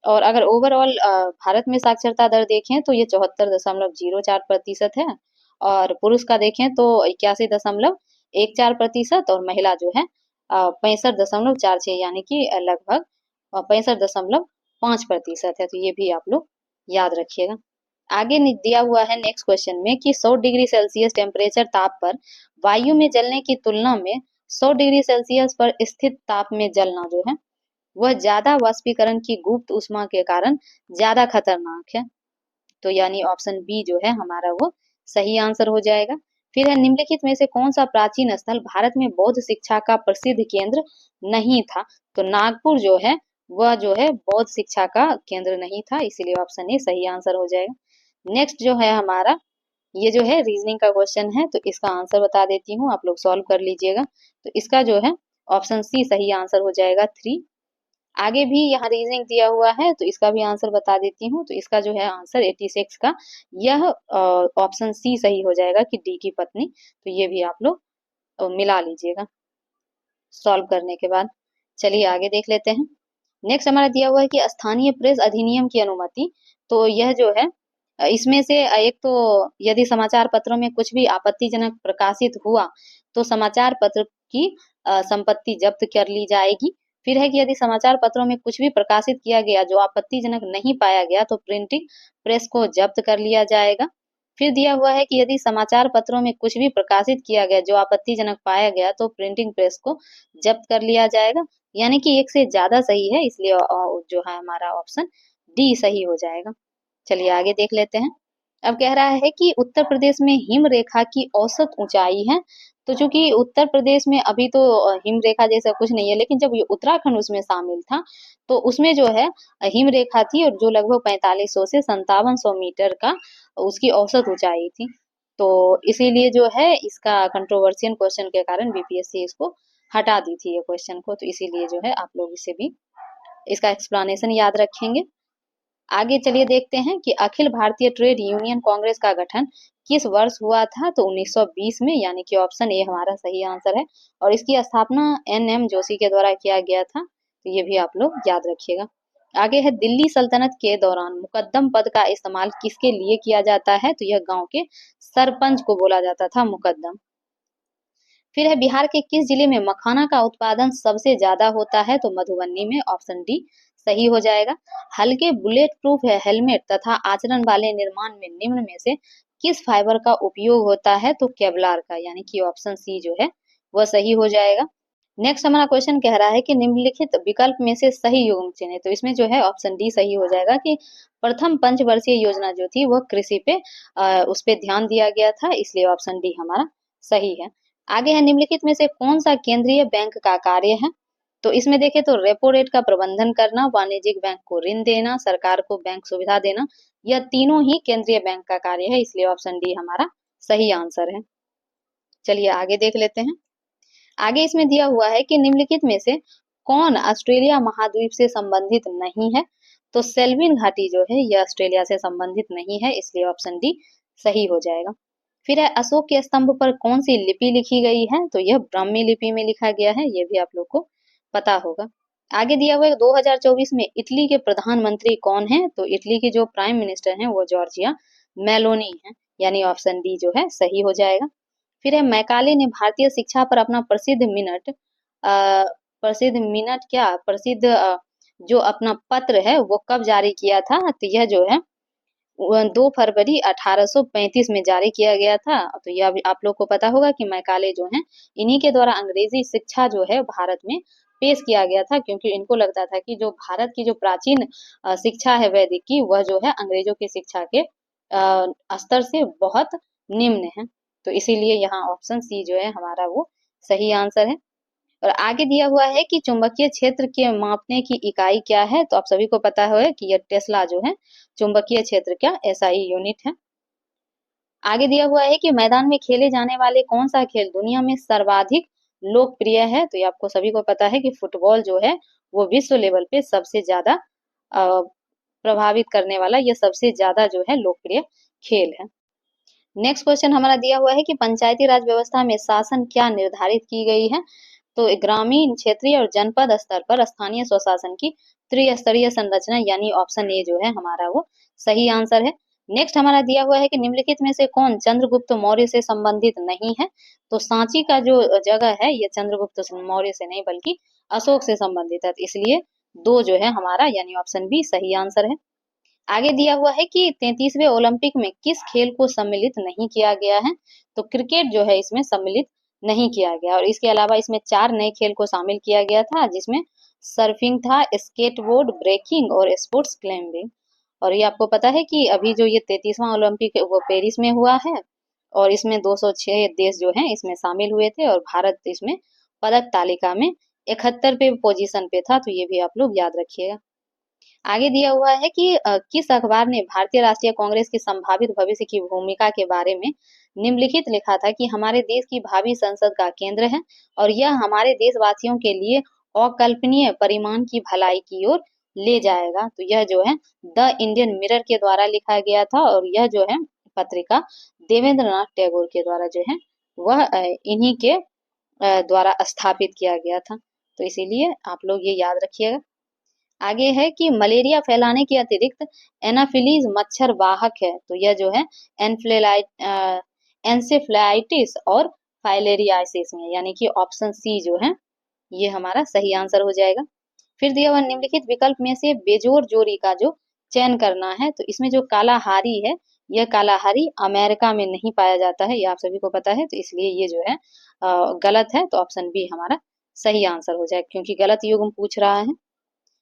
और अगर ओवरऑल भारत में साक्षरता दर देखें तो ये 74.04% है। और पुरुष का देखें तो 81.14%, और महिला जो है 65.46, यानी कि लगभग 65.5% है। तो ये भी आप लोग याद रखिएगा। आगे दिया हुआ है नेक्स्ट क्वेश्चन में कि 100 डिग्री सेल्सियस टेम्परेचर ताप पर वायु में जलने की तुलना में 100 डिग्री सेल्सियस पर स्थित ताप में जलना जो है वह ज्यादा वाष्पीकरण की गुप्त ऊष्मा के कारण ज्यादा खतरनाक है। तो यानी ऑप्शन बी जो है हमारा वो सही आंसर हो जाएगा। फिर है निम्नलिखित में से कौन सा प्राचीन स्थल भारत में बौद्ध शिक्षा का प्रसिद्ध केंद्र नहीं था? तो नागपुर जो है वह जो है बौद्ध शिक्षा का केंद्र नहीं था, इसीलिए ऑप्शन ए सही आंसर हो जाएगा। नेक्स्ट जो है हमारा ये जो है रीजनिंग का क्वेश्चन है, तो इसका आंसर बता देती हूँ, आप लोग सॉल्व कर लीजिएगा। तो इसका जो है ऑप्शन सी सही आंसर हो जाएगा 3। आगे भी यहाँ रीजनिंग दिया हुआ है तो इसका भी आंसर बता देती हूँ। तो इसका जो है आंसर 86 का यह ऑप्शन सी सही हो जाएगा कि डी की पत्नी। तो ये भी आप लोग मिला लीजिएगा सॉल्व करने के बाद। चलिए आगे देख लेते हैं। नेक्स्ट हमारा दिया हुआ है कि स्थानीय प्रेस अधिनियम की अनुमति। तो यह जो है इसमें से एक तो यदि समाचार पत्रों में कुछ भी आपत्तिजनक प्रकाशित हुआ तो समाचार पत्र की संपत्ति जब्त कर ली जाएगी। फिर है कि यदि समाचार पत्रों में कुछ भी प्रकाशित किया गया जो आपत्तिजनक नहीं पाया गया तो प्रिंटिंग प्रेस को जब्त कर लिया जाएगा। फिर दिया हुआ है कि यदि समाचार पत्रों में कुछ भी प्रकाशित किया गया जो आपत्तिजनक पाया गया तो प्रिंटिंग प्रेस को जब्त कर लिया जाएगा, यानी कि एक से ज्यादा सही है, इसलिए जो है हमारा ऑप्शन डी सही हो जाएगा। चलिए आगे देख लेते हैं। अब कह रहा है कि उत्तर प्रदेश में हिम रेखा की औसत ऊंचाई है। तो चूंकि उत्तर प्रदेश में अभी तो हिम रेखा जैसा कुछ नहीं है, लेकिन जब ये उत्तराखंड उसमें शामिल था तो उसमें जो है हिम रेखा थी, और जो लगभग 4500 से 5700 मीटर का उसकी औसत ऊंचाई थी। तो इसीलिए जो है इसका कंट्रोवर्शियल क्वेश्चन के कारण बीपीएससी इसको हटा दी थी ये क्वेश्चन को, तो इसीलिए जो है आप लोग इसे भी इसका एक्सप्लेनेशन याद रखेंगे। आगे चलिए देखते हैं कि अखिल भारतीय ट्रेड यूनियन कांग्रेस का गठन किस वर्ष हुआ था। तो 1920 में, यानी कि ऑप्शन ए हमारा सही आंसर है। और इसकी स्थापना एन.एम. जोशी के द्वारा किया गया था, तो ये भी आप लोग याद रखिएगा। आगे है, दिल्ली सल्तनत के दौरान मुकद्दम पद का इस्तेमाल किसके लिए किया जाता है। तो यह गांव के सरपंच को बोला जाता था मुकद्दम। फिर है, बिहार के किस जिले में मखाना का उत्पादन सबसे ज्यादा होता है। तो मधुबनी में, ऑप्शन डी सही हो जाएगा। हल्के बुलेट प्रूफ हेलमेट तथा आचरण वाले निर्माण में निम्न में से किस फाइबर का उपयोग होता है। तो केवलार का, यानी कि ऑप्शन सी जो है वह सही हो जाएगा। नेक्स्ट हमारा क्वेश्चन कह रहा है कि निम्नलिखित विकल्प में से सही युग्म चुनें। तो इसमें जो है ऑप्शन डी सही हो जाएगा कि प्रथम पंचवर्षीय योजना जो थी वह कृषि पे उस पे ध्यान दिया गया था, इसलिए ऑप्शन डी हमारा सही है। आगे है, निम्नलिखित में से कौन सा केंद्रीय बैंक का कार्य है। तो इसमें देखें तो रेपो रेट का प्रबंधन करना, वाणिज्यिक बैंक को ऋण देना, सरकार को बैंक सुविधा देना, यह तीनों ही केंद्रीय बैंक का कार्य है, इसलिए ऑप्शन डी हमारा सही आंसर है। चलिए आगे देख लेते हैं। आगे इसमें दिया हुआ है कि निम्नलिखित में से कौन ऑस्ट्रेलिया महाद्वीप से संबंधित नहीं है। तो सेल्विन घाटी जो है यह ऑस्ट्रेलिया से संबंधित नहीं है, इसलिए ऑप्शन डी सही हो जाएगा। फिर है, अशोक के स्तंभ पर कौन सी लिपि लिखी गई है। तो यह ब्राह्मी लिपि में लिखा गया है, यह भी आप लोग को पता होगा। आगे दिया हुआ है, 2024 में इटली के प्रधानमंत्री कौन है। तो इटली के जो प्राइम मिनिस्टर हैं वो जॉर्जिया मेलोनी है, यानी ऑप्शन डी जो है सही हो जाएगा। फिर है, मैकाले ने भारतीय शिक्षा पर अपना प्रसिद्ध जो अपना पत्र है वो कब जारी किया था। तो यह जो है 2 फरवरी 1835 में जारी किया गया था। तो यह भी आप लोग को पता होगा कि मैकाले जो हैं इन्हीं के द्वारा अंग्रेजी शिक्षा जो है भारत में पेश किया गया था, क्योंकि इनको लगता था कि जो भारत की जो प्राचीन शिक्षा है वैदिक की, वह जो है अंग्रेजों की शिक्षा के स्तर से बहुत निम्न है। तो इसीलिए यहाँ ऑप्शन सी जो है हमारा वो सही आंसर है। और आगे दिया हुआ है कि चुंबकीय क्षेत्र के मापने की इकाई क्या है। तो आप सभी को पता है कि यह टेस्ला जो है चुंबकीय क्षेत्र का एसआई यूनिट है। आगे दिया हुआ है कि मैदान में खेले जाने वाले कौन सा खेल दुनिया में सर्वाधिक लोकप्रिय है। तो ये आपको सभी को पता है कि फुटबॉल जो है वो विश्व लेवल पे सबसे ज्यादा प्रभावित करने वाला, यह सबसे ज्यादा जो है लोकप्रिय खेल है। नेक्स्ट क्वेश्चन हमारा दिया हुआ है कि पंचायती राज व्यवस्था में शासन क्या निर्धारित की गई है। तो ग्रामीण, क्षेत्रीय और जनपद स्तर पर स्थानीय स्वशासन की त्रिस्तरीय संरचना, यानी ऑप्शन ए जो है हमारा वो सही आंसर है। नेक्स्ट हमारा दिया हुआ है कि निम्नलिखित में से कौन चंद्रगुप्त मौर्य से संबंधित नहीं है। तो सांची का जो जगह है यह चंद्रगुप्त मौर्य से नहीं बल्कि अशोक से संबंधित है, इसलिए दो जो है हमारा यानी ऑप्शन बी सही आंसर है। आगे दिया हुआ है कि 33वें ओलंपिक में किस खेल को सम्मिलित नहीं किया गया है। तो क्रिकेट जो है इसमें सम्मिलित नहीं किया गया, और इसके अलावा इसमें 4 नए खेल को शामिल किया गया था, जिसमें सर्फिंग था, स्केटबोर्ड, ब्रेकिंग और स्पोर्ट्स क्लाइंबिंग। और ये आपको पता है कि अभी जो ये 33वां ओलंपिक है वो पेरिस में हुआ है, और इसमें 206 देश जो हैं इसमें शामिल हुए थे, और भारत इसमें पदक तालिका में 71वें पोजीशन पे था, तो ये भी आप लोग याद रखिएगा। आगे दिया हुआ है कि किस अखबार ने भारतीय राष्ट्रीय कांग्रेस की संभावित भविष्य की भूमिका के बारे में निम्नलिखित लिखा था कि हमारे देश की भावी संसद का केंद्र है, और यह हमारे देशवासियों के लिए अकल्पनीय परिमाण की भलाई की ओर ले जाएगा। तो यह जो है द इंडियन मिरर के द्वारा लिखा गया था, और यह जो है पत्रिका देवेंद्र नाथ टैगोर के द्वारा जो है वह इन्हीं के द्वारा स्थापित किया गया था। तो इसीलिए आप लोग ये याद रखिएगा। आगे है कि मलेरिया फैलाने के अतिरिक्त एनाफिलीज मच्छर वाहक है। तो यह जो है एन्सेफ्लाइटिस और फाइलेरियासिस में, यानी कि ऑप्शन सी जो है ये हमारा सही आंसर हो जाएगा। फिर दिया हुआ निम्नलिखित विकल्प में से बेजोड़ जोड़ी का जो चयन करना है। तो इसमें जो कालाहारी है यह कालाहारी अमेरिका में नहीं पाया जाता है, ये आप सभी को पता है, तो इसलिए ये जो है गलत है। तो ऑप्शन बी हमारा सही आंसर हो जाएगा, क्योंकि गलत युग्म पूछ रहा है।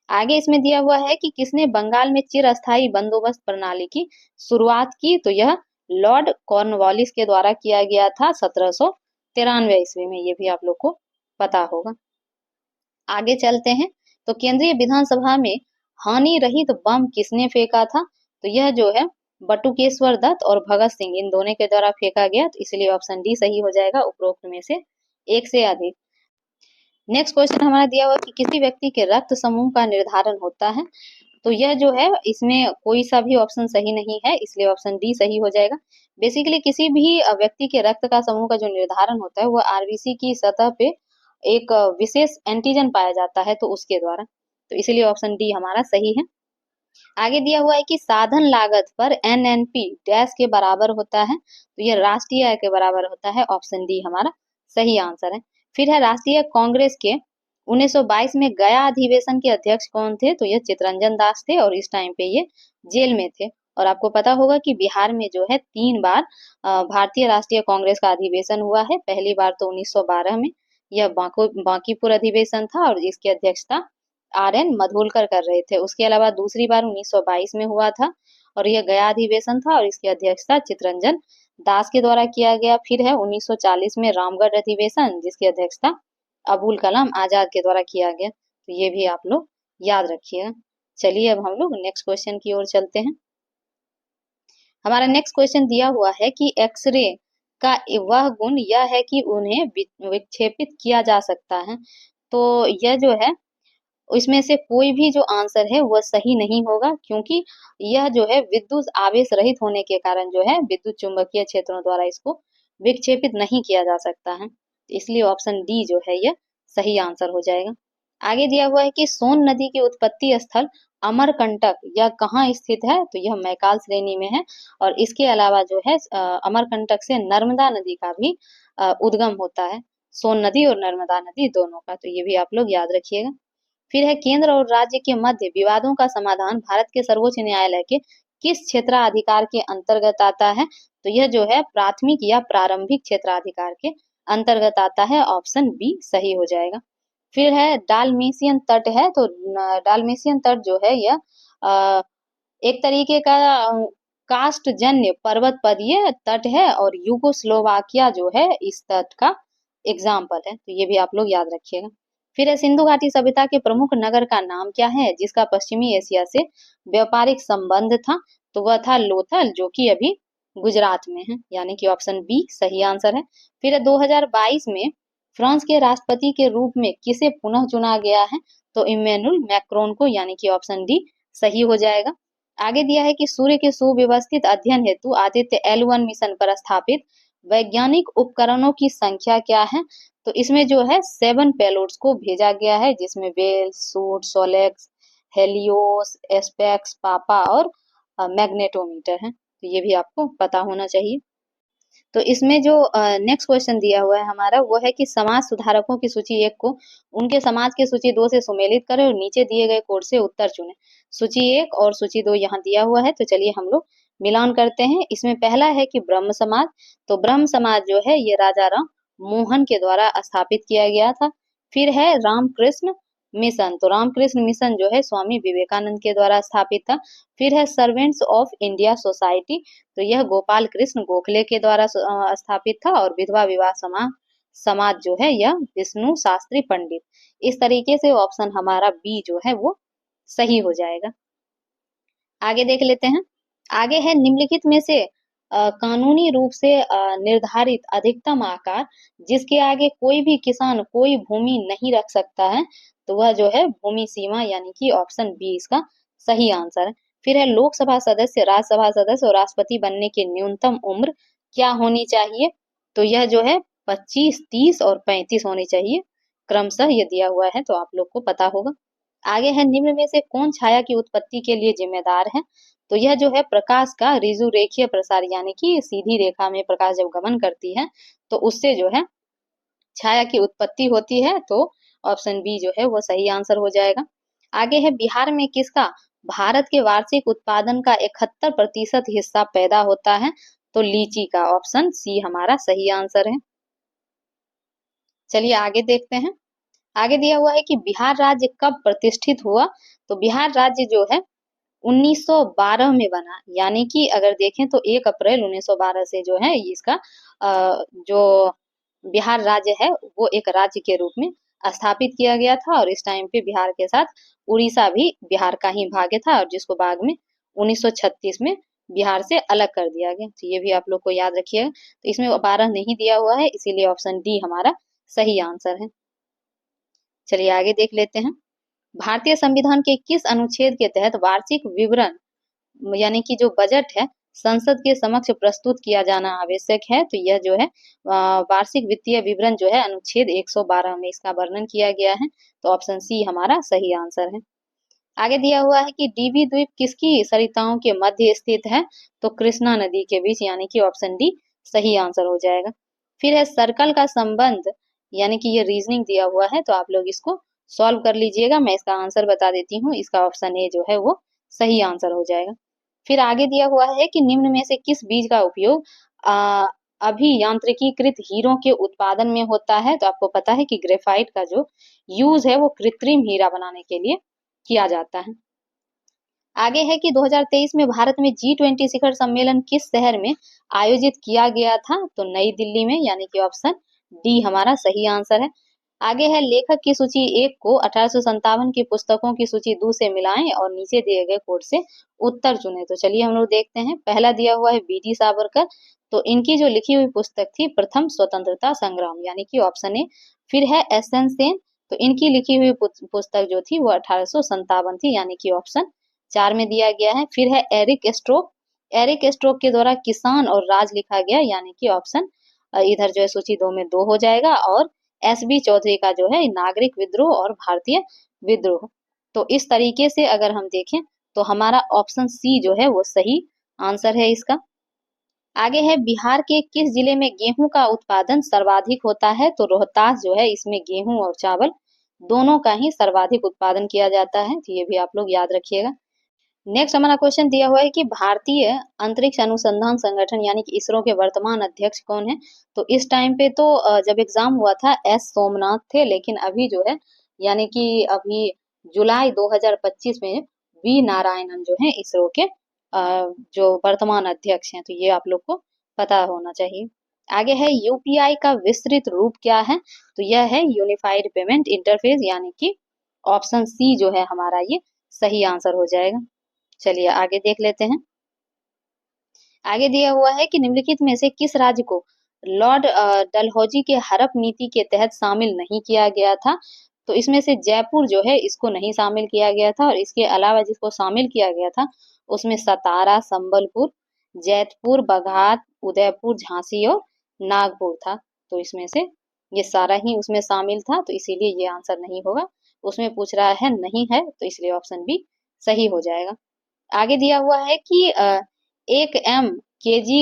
आगे इसमें दिया हुआ है कि किसने बंगाल में चिरस्थायी बंदोबस्त प्रणाली की शुरुआत की, तो यह लॉर्ड कॉर्नवालिस के द्वारा किया गया था 1793 ईस्वी में, ये भी आप लोग को पता होगा। आगे चलते हैं, तो केंद्रीय विधानसभा में हानि रहित बम किसने फेंका था, तो यह जो है बटुकेश्वर दत्त और भगत सिंह इन दोनों के द्वारा फेंका गया, तो इसलिए ऑप्शन डी सही हो जाएगा उपरोक्त में से एक से अधिक। नेक्स्ट क्वेश्चन हमारा दिया हुआ कि किसी व्यक्ति के रक्त समूह का निर्धारण होता है, तो यह जो है इसमें कोई सा भी ऑप्शन सही नहीं है, इसलिए ऑप्शन डी सही हो जाएगा। बेसिकली किसी भी व्यक्ति के रक्त का समूह का जो निर्धारण होता है वह आरबीसी की सतह पे एक विशेष एंटीजन पाया जाता है, तो उसके द्वारा, तो इसलिए ऑप्शन डी हमारा सही है। आगे दिया हुआ है कि साधन लागत पर एनएनपी डैश के बराबर होता है, तो यह राष्ट्रीय आय के बराबर होता है, ऑप्शन डी हमारा सही आंसर है। फिर है राष्ट्रीय कांग्रेस के 1922 में गया अधिवेशन के अध्यक्ष कौन थे, तो यह चितरंजन दास थे और इस टाइम पे ये जेल में थे। और आपको पता होगा कि बिहार में जो है 3 बार भारतीय राष्ट्रीय कांग्रेस का अधिवेशन हुआ है। पहली बार तो 1912 में यह बांकीपुर अधिवेशन था और इसकी अध्यक्षता आर.एन. मधोलकर कर रहे थे। उसके अलावा दूसरी बार 1922 में हुआ था और यह गया अधिवेशन था और इसकी अध्यक्षता चितरंजन दास के द्वारा किया गया। फिर है 1940 में रामगढ़ अधिवेशन जिसकी अध्यक्षता अबुल कलाम आजाद के द्वारा किया गया, तो ये भी आप लोग याद रखिएगा। चलिए अब हम लोग नेक्स्ट क्वेश्चन की ओर चलते हैं। हमारा नेक्स्ट क्वेश्चन दिया हुआ है कि एक्सरे का वह गुण यह है कि उन्हें विक्षेपित किया जा सकता है, तो यह जो है इसमें से कोई भी जो आंसर है वह सही नहीं होगा, क्योंकि यह जो है विद्युत आवेश रहित होने के कारण जो है विद्युत चुंबकीय क्षेत्रों द्वारा इसको विक्षेपित नहीं किया जा सकता है, इसलिए ऑप्शन डी जो है यह सही आंसर हो जाएगा। आगे दिया हुआ है कि सोन नदी के उत्पत्ति स्थल अमरकंटक यह कहाँ स्थित है, तो यह मैकाल श्रेणी में है और इसके अलावा जो है अमरकंटक से नर्मदा नदी का भी उद्गम होता है, सोन नदी और नर्मदा नदी दोनों का, तो ये भी आप लोग याद रखिएगा। फिर है केंद्र और राज्य के मध्य विवादों का समाधान भारत के सर्वोच्च न्यायालय के किस क्षेत्राधिकार के अंतर्गत आता है, तो यह जो है प्राथमिक या प्रारंभिक क्षेत्राधिकार के अंतर्गत आता है, ऑप्शन बी सही हो जाएगा। फिर है डालमेशियन तट है, तो डालमेशियन तट जो है यह एक तरीके का कास्ट जन्य पर्वत पदीय तट है और यूगोस्लोवाकिया जो है इस तट का एग्जाम्पल है, तो ये भी आप लोग याद रखिएगा। फिर है सिंधु घाटी सभ्यता के प्रमुख नगर का नाम क्या है जिसका पश्चिमी एशिया से व्यापारिक संबंध था, तो वह था लोथल जो कि अभी गुजरात में है, यानी कि ऑप्शन बी सही आंसर है। फिर 2022 में फ्रांस के राष्ट्रपति के रूप में किसे पुनः चुना गया है, तो इमैनुअल मैक्रोन को, यानी कि ऑप्शन डी सही हो जाएगा। आगे दिया है कि सूर्य के सुव्यवस्थित अध्ययन हेतु आदित्य L1 मिशन पर स्थापित वैज्ञानिक उपकरणों की संख्या क्या है, तो इसमें जो है 7 पेलोड्स को भेजा गया है जिसमें वेल, SUIT, SoLEXS, HELIOS, ASPEX, PAPA और मैग्नेटोमीटर है, तो ये भी आपको पता होना चाहिए। तो इसमें जो नेक्स्ट क्वेश्चन दिया हुआ है हमारा वो है कि समाज सुधारकों की सूची 1 को उनके समाज की सूची 2 से सुमेलित करें और नीचे दिए गए कोड से उत्तर चुनें। सूची 1 और सूची 2 यहाँ दिया हुआ है, तो चलिए हम लोग मिलान करते हैं। इसमें पहला है कि ब्रह्म समाज, तो ब्रह्म समाज जो है ये राजा राम मोहन के द्वारा स्थापित किया गया था। फिर है रामकृष्ण मिशन, तो रामकृष्ण मिशन जो है स्वामी विवेकानंद के द्वारा स्थापित था। फिर है सर्वेंट्स ऑफ इंडिया सोसाइटी, तो यह गोपाल कृष्ण गोखले के द्वारा स्थापित था। और विधवा विवाह समाज जो है यह विष्णु शास्त्री पंडित। इस तरीके से ऑप्शन हमारा बी जो है वो सही हो जाएगा। आगे देख लेते हैं। आगे है निम्नलिखित में से कानूनी रूप से निर्धारित अधिकतम आकार जिसके आगे कोई भी किसान कोई भूमि नहीं रख सकता है, तो वह जो है भूमि सीमा, यानी कि ऑप्शन बी इसका सही आंसर है। फिर है लोकसभा सदस्य, राज्यसभा सदस्य और राष्ट्रपति बनने की न्यूनतम उम्र क्या होनी चाहिए, तो यह जो है 25, 30 और 35 होनी चाहिए क्रमशः, ये दिया हुआ है, तो आप लोग को पता होगा। आगे है निम्न में से कौन छाया की उत्पत्ति के लिए जिम्मेदार है, तो यह जो है प्रकाश का ऋजु रेखीय प्रसार, यानी कि सीधी रेखा में प्रकाश जब गमन करती है तो उससे जो है छाया की उत्पत्ति होती है, तो ऑप्शन बी जो है वो सही आंसर हो जाएगा। आगे है बिहार में किसका भारत के वार्षिक उत्पादन का 71% हिस्सा पैदा होता है, तो लीची का, ऑप्शन सी हमारा सही आंसर है। चलिए आगे देखते हैं। आगे दिया हुआ है कि बिहार राज्य कब प्रतिष्ठित हुआ। तो बिहार राज्य जो है 1912 में बना, यानी कि अगर देखें तो 1 अप्रैल 1912 से जो है इसका जो बिहार राज्य है वो एक राज्य के रूप में स्थापित किया गया था। और इस टाइम पे बिहार के साथ उड़ीसा भी बिहार का ही भाग था, और जिसको बाद में 1936 में बिहार से अलग कर दिया गया। तो ये भी आप लोग को याद रखिएगा। तो इसमें 12 नहीं दिया हुआ है, इसीलिए ऑप्शन डी हमारा सही आंसर है। चलिए आगे देख लेते हैं। भारतीय संविधान के किस अनुच्छेद के तहत वार्षिक विवरण यानी कि जो बजट है संसद के समक्ष प्रस्तुत किया जाना आवश्यक है। तो यह जो है वार्षिक वित्तीय विवरण जो है अनुच्छेद 112 में इसका वर्णन किया गया है। तो ऑप्शन सी हमारा सही आंसर है। आगे दिया हुआ है कि डीवी द्वीप किसकी सरिताओं के मध्य स्थित है। तो कृष्णा नदी के बीच, यानी कि ऑप्शन डी सही आंसर हो जाएगा। फिर है सर्कल का संबंध, यानी कि ये रीजनिंग दिया हुआ है, तो आप लोग इसको सॉल्व कर लीजिएगा। मैं इसका आंसर बता देती हूँ, इसका ऑप्शन ए जो है वो सही आंसर हो जाएगा। फिर आगे दिया हुआ है कि निम्न में से किस बीज का उपयोग अभियांत्रिकीकृत हीरों के उत्पादन में होता है। तो आपको पता है कि ग्रेफाइट का जो यूज है वो कृत्रिम हीरा बनाने के लिए किया जाता है। आगे है कि 2023 में भारत में G20 शिखर सम्मेलन किस शहर में आयोजित किया गया था। तो नई दिल्ली में, यानी कि ऑप्शन डी हमारा सही आंसर है। आगे है लेखक की सूची 1 को 1857 की पुस्तकों की सूची 2 से मिलाएं और नीचे दिए गए कोड से उत्तर चुने। तो चलिए हम लोग देखते हैं। पहला दिया हुआ है बी.डी. सावरकर, तो इनकी जो लिखी हुई पुस्तक थी प्रथम स्वतंत्रता संग्राम, यानी कि ऑप्शन ए। फिर है एस.एन. सेन, तो इनकी लिखी हुई पुस्तक जो थी वो 1857 थी, यानी कि ऑप्शन 4 में दिया गया है। फिर है एरिक स्ट्रोक, एरिक स्ट्रोक के द्वारा किसान और राज लिखा गया, यानी कि ऑप्शन इधर जो है सूची 2 में 2 हो जाएगा। और एस.बी. चौधरी का जो है नागरिक विद्रोह और भारतीय विद्रोह। तो इस तरीके से अगर हम देखें तो हमारा ऑप्शन सी जो है वो सही आंसर है इसका। आगे है बिहार के किस जिले में गेहूं का उत्पादन सर्वाधिक होता है। तो रोहतास जो है इसमें गेहूं और चावल दोनों का ही सर्वाधिक उत्पादन किया जाता है। तो ये भी आप लोग याद रखिएगा। नेक्स्ट हमारा क्वेश्चन दिया हुआ है कि भारतीय अंतरिक्ष अनुसंधान संगठन यानी कि इसरो के वर्तमान अध्यक्ष कौन है। तो इस टाइम पे तो जब एग्जाम हुआ था एस सोमनाथ थे, लेकिन अभी जो है यानी कि अभी जुलाई 2025 में वी नारायणन जो है इसरो के जो वर्तमान अध्यक्ष हैं। तो ये आप लोग को पता होना चाहिए। आगे है यूपीआई का विस्तृत रूप क्या है। तो यह है यूनिफाइड पेमेंट इंटरफेस, यानी कि ऑप्शन सी जो है हमारा ये सही आंसर हो जाएगा। चलिए आगे देख लेते हैं। आगे दिया हुआ है कि निम्नलिखित में से किस राज्य को लॉर्ड डलहौजी के हड़प नीति के तहत शामिल नहीं किया गया था। तो इसमें से जयपुर जो है इसको नहीं शामिल किया गया था, और इसके अलावा जिसको शामिल किया गया था उसमें सतारा, संबलपुर, जैतपुर, बघात, उदयपुर, झांसी और नागपुर था। तो इसमें से ये सारा ही उसमें शामिल था, तो इसीलिए ये आंसर नहीं होगा। उसमें पूछ रहा है नहीं है, तो इसलिए ऑप्शन बी सही हो जाएगा। आगे दिया हुआ है कि 1 केजी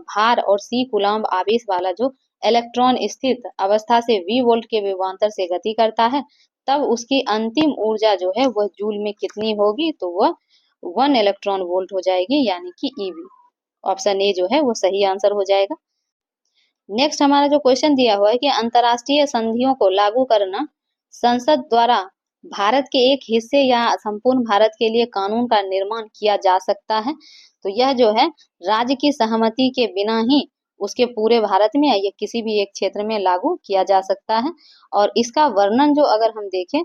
भार और सी कूलम्ब आवेश वाला जो इलेक्ट्रॉन स्थित अवस्था से वी वोल्ट के विभवांतर से गति करता है, तब उसकी अंतिम ऊर्जा जो है वह जूल में कितनी होगी। तो वह 1 इलेक्ट्रॉन वोल्ट हो जाएगी, यानी कि ईवी। ऑप्शन ए जो है वो सही आंसर हो जाएगा। नेक्स्ट हमारा जो क्वेश्चन दिया हुआ है कि अंतर्राष्ट्रीय संधियों को लागू करना संसद द्वारा भारत के एक हिस्से या संपूर्ण भारत के लिए कानून का निर्माण किया जा सकता है। तो यह जो है राज्य की सहमति के बिना ही उसके पूरे भारत में या किसी भी एक क्षेत्र में लागू किया जा सकता है। और इसका वर्णन जो अगर हम देखें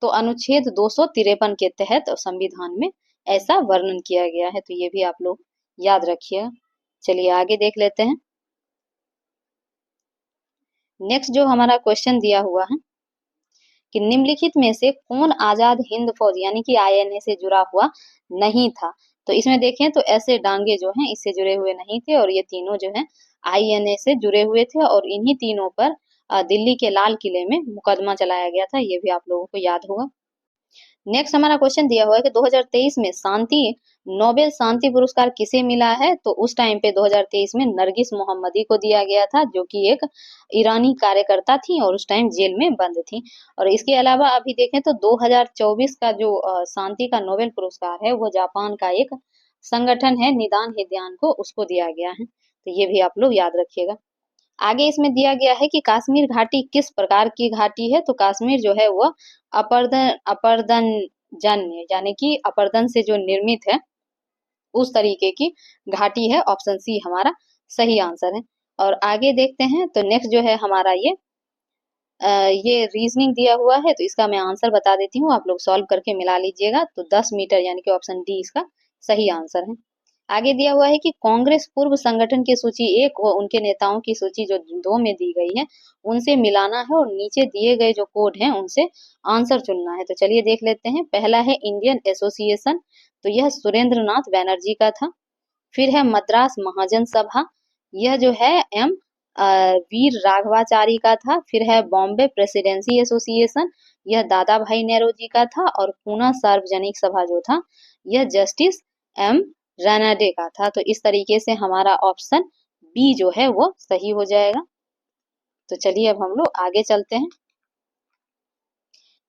तो अनुच्छेद 253 के तहत संविधान में ऐसा वर्णन किया गया है। तो ये भी आप लोग याद रखिए। चलिए आगे देख लेते हैं। नेक्स्ट जो हमारा क्वेश्चन दिया हुआ है कि निम्नलिखित में से कौन आजाद हिंद फौज यानी कि आईएनए से जुड़ा हुआ नहीं था। तो इसमें देखें तो ऐसे डांगे जो हैं इससे जुड़े हुए नहीं थे, और ये तीनों जो हैं आईएनए से जुड़े हुए थे, और इन्हीं तीनों पर दिल्ली के लाल किले में मुकदमा चलाया गया था। ये भी आप लोगों को याद होगा। नेक्स्ट हमारा क्वेश्चन दिया हुआ है कि 2023 में शांति नोबेल शांति पुरस्कार किसे मिला है। तो उस टाइम पे 2023 में नरगिस मोहम्मदी को दिया गया था, जो कि एक ईरानी कार्यकर्ता थी और उस टाइम जेल में बंद थी। और इसके अलावा अभी देखें तो 2024 का जो शांति का नोबेल पुरस्कार है वो जापान का एक संगठन है निदान हिदयान को, उसको दिया गया है। तो ये भी आप लोग याद रखिएगा। आगे इसमें दिया गया है कि कश्मीर घाटी किस प्रकार की घाटी है, तो कश्मीर जो है वो अपरदन जन्य यानी कि अपरदन से जो निर्मित है उस तरीके की घाटी है। ऑप्शन सी हमारा सही आंसर है। और आगे देखते हैं तो नेक्स्ट जो है हमारा ये रीजनिंग दिया हुआ है, तो इसका मैं आंसर बता देती हूँ, आप लोग सॉल्व करके मिला लीजिएगा। तो 10 मीटर यानी कि ऑप्शन डी इसका सही आंसर है। आगे दिया हुआ है कि कांग्रेस पूर्व संगठन की सूची 1 व उनके नेताओं की सूची जो 2 में दी गई है उनसे मिलाना है और नीचे दिए गए जो कोड हैं उनसे आंसर चुनना है। तो चलिए देख लेते हैं। पहला है इंडियन एसोसिएशन, तो यह सुरेंद्र नाथ बैनर्जी का था। फिर है मद्रास महाजन सभा, यह जो है एम वीर राघवाचारी का था। फिर है बॉम्बे प्रेसिडेंसी एसोसिएशन, यह दादा भाई नेहरू जी का था। और पूना सार्वजनिक सभा जो था यह जस्टिस एम रैनाडे का था। तो इस तरीके से हमारा ऑप्शन बी जो है वो सही हो जाएगा। तो चलिए अब हम लोग आगे चलते हैं।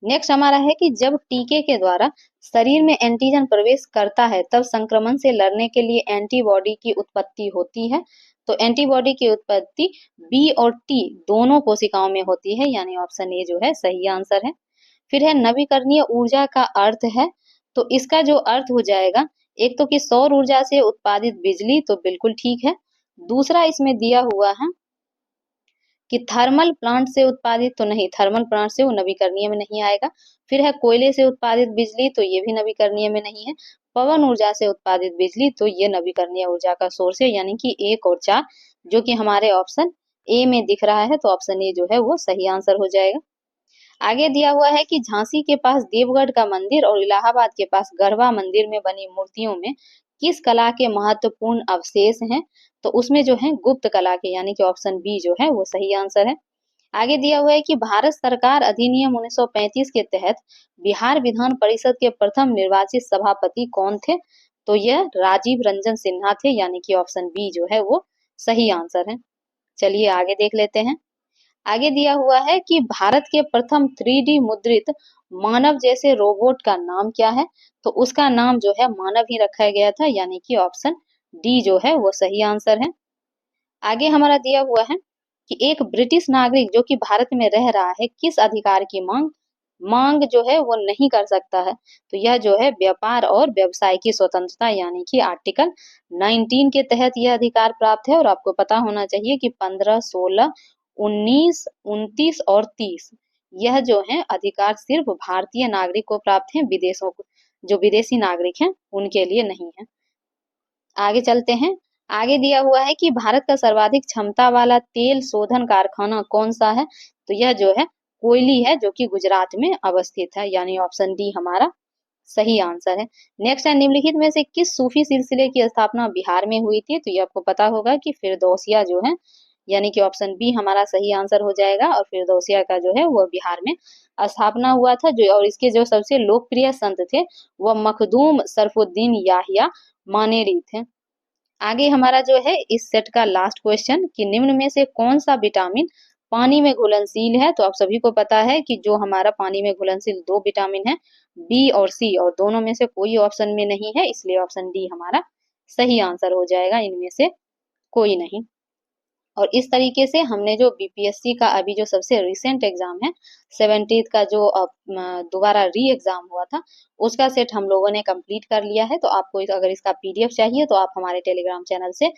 नेक्स्ट हमारा है कि जब टीके के द्वारा शरीर में एंटीजन प्रवेश करता है तब संक्रमण से लड़ने के लिए एंटीबॉडी की उत्पत्ति होती है। तो एंटीबॉडी की उत्पत्ति बी और टी दोनों कोशिकाओं में होती है, यानी ऑप्शन ए जो है सही आंसर है। फिर है नवीकरणीय ऊर्जा का अर्थ है, तो इसका जो अर्थ हो जाएगा एक तो कि सौर ऊर्जा से उत्पादित बिजली, तो बिल्कुल ठीक है। दूसरा इसमें दिया हुआ है कि थर्मल प्लांट से उत्पादित, तो नहीं, थर्मल प्लांट से वो नवीकरणीय में नहीं आएगा। फिर है कोयले से उत्पादित बिजली, तो ये भी नवीकरणीय में नहीं है। पवन ऊर्जा से उत्पादित बिजली, तो ये नवीकरणीय ऊर्जा का सोर्स है, यानी कि 1 और 4 जो कि हमारे ऑप्शन ए में दिख रहा है। तो ऑप्शन ए जो है वो सही आंसर हो जाएगा। आगे दिया हुआ है कि झांसी के पास देवगढ़ का मंदिर और इलाहाबाद के पास गढ़वा मंदिर में बनी मूर्तियों में किस कला के महत्वपूर्ण अवशेष हैं, तो उसमें जो है गुप्त कला के, यानी कि ऑप्शन बी जो है वो सही आंसर है। आगे दिया हुआ है कि भारत सरकार अधिनियम 1935 के तहत बिहार विधान परिषद के प्रथम निर्वाचित सभापति कौन थे, तो यह राजीव रंजन सिन्हा थे, यानी कि ऑप्शन बी जो है वो सही आंसर है। चलिए आगे देख लेते हैं। आगे दिया हुआ है कि भारत के प्रथम 3D मुद्रित मानव जैसे रोबोट का नाम क्या है, तो उसका नाम जो है मानव ही रखा गया था, यानी कि ऑप्शन डी जो है वो सही आंसर है। आगे हमारा दिया हुआ है कि एक ब्रिटिश नागरिक जो कि भारत में रह रहा है किस अधिकार की मांग मांग जो है वो नहीं कर सकता है, तो यह जो है व्यापार और व्यवसाय की स्वतंत्रता, यानी कि आर्टिकल 19 के तहत यह अधिकार प्राप्त है। और आपको पता होना चाहिए कि 15, 16, 19, 29 और 30 यह जो है अधिकार सिर्फ भारतीय नागरिक को प्राप्त है, विदेशों को, जो विदेशी नागरिक हैं उनके लिए नहीं है। आगे चलते हैं। आगे दिया हुआ है कि भारत का सर्वाधिक क्षमता वाला तेल शोधन कारखाना कौन सा है, तो यह जो है कोयली है, जो कि गुजरात में अवस्थित है, यानी ऑप्शन डी हमारा सही आंसर है। नेक्स्ट है निम्नलिखित में से किस सूफी सिलसिले की स्थापना बिहार में हुई थी, तो ये आपको पता होगा कि फिरदौसिया जो है, यानी कि ऑप्शन बी हमारा सही आंसर हो जाएगा। और फिरदौसिया का जो है वो बिहार में स्थापना हुआ था। जो और इसके जो सबसे लोकप्रिय संत थे वह मखदूम सरफुद्दीन याहिया मानेरी थे। आगे हमारा जो है इस सेट का लास्ट क्वेश्चन कि निम्न में से कौन सा विटामिन पानी में घुलनशील है, तो आप सभी को पता है कि जो हमारा पानी में घुलनशील 2 विटामिन है, बी और सी, और दोनों में से कोई ऑप्शन में नहीं है, इसलिए ऑप्शन डी हमारा सही आंसर हो जाएगा, इनमें से कोई नहीं। और इस तरीके से हमने जो बीपीएससी का अभी जो सबसे रिसेंट एग्जाम है 70th का जो दोबारा री एग्जाम हुआ था उसका सेट हम लोगों ने कंप्लीट कर लिया है। तो आपको अगर इसका पीडीएफ चाहिए तो आप हमारे टेलीग्राम चैनल से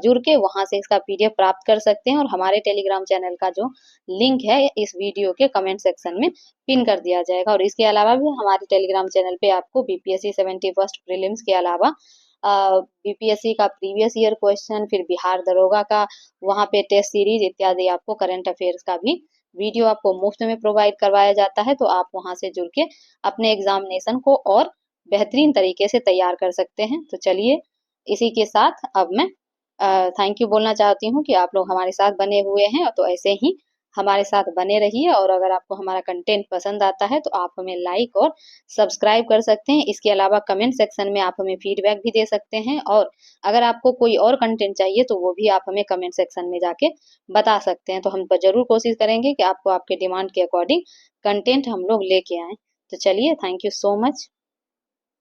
जुड़ के वहां से इसका पीडीएफ प्राप्त कर सकते हैं। और हमारे टेलीग्राम चैनल का जो लिंक है इस वीडियो के कमेंट सेक्शन में पिन कर दिया जाएगा। और इसके अलावा भी हमारे टेलीग्राम चैनल पे आपको बीपीएससी 71st प्रीलिम्स के अलावा बीपीएससी का प्रीवियस ईयर क्वेश्चन, फिर बिहार दरोगा का वहाँ पे टेस्ट सीरीज इत्यादि, आपको करंट अफेयर्स का भी वीडियो आपको मुफ्त में प्रोवाइड करवाया जाता है। तो आप वहां से जुड़ के अपने एग्जामिनेशन को और बेहतरीन तरीके से तैयार कर सकते हैं। तो चलिए इसी के साथ अब मैं थैंक यू बोलना चाहती हूँ कि आप लोग हमारे साथ बने हुए हैं, तो ऐसे ही हमारे साथ बने रहिए। और अगर आपको हमारा कंटेंट पसंद आता है तो आप हमें लाइक और सब्सक्राइब कर सकते हैं। इसके अलावा कमेंट सेक्शन में आप हमें फीडबैक भी दे सकते हैं। और अगर आपको कोई और कंटेंट चाहिए तो वो भी आप हमें कमेंट सेक्शन में जाके बता सकते हैं। तो हम जरूर कोशिश करेंगे कि आपको आपके डिमांड के अकॉर्डिंग कंटेंट हम लोग लेके आए। तो चलिए, थैंक यू सो मच।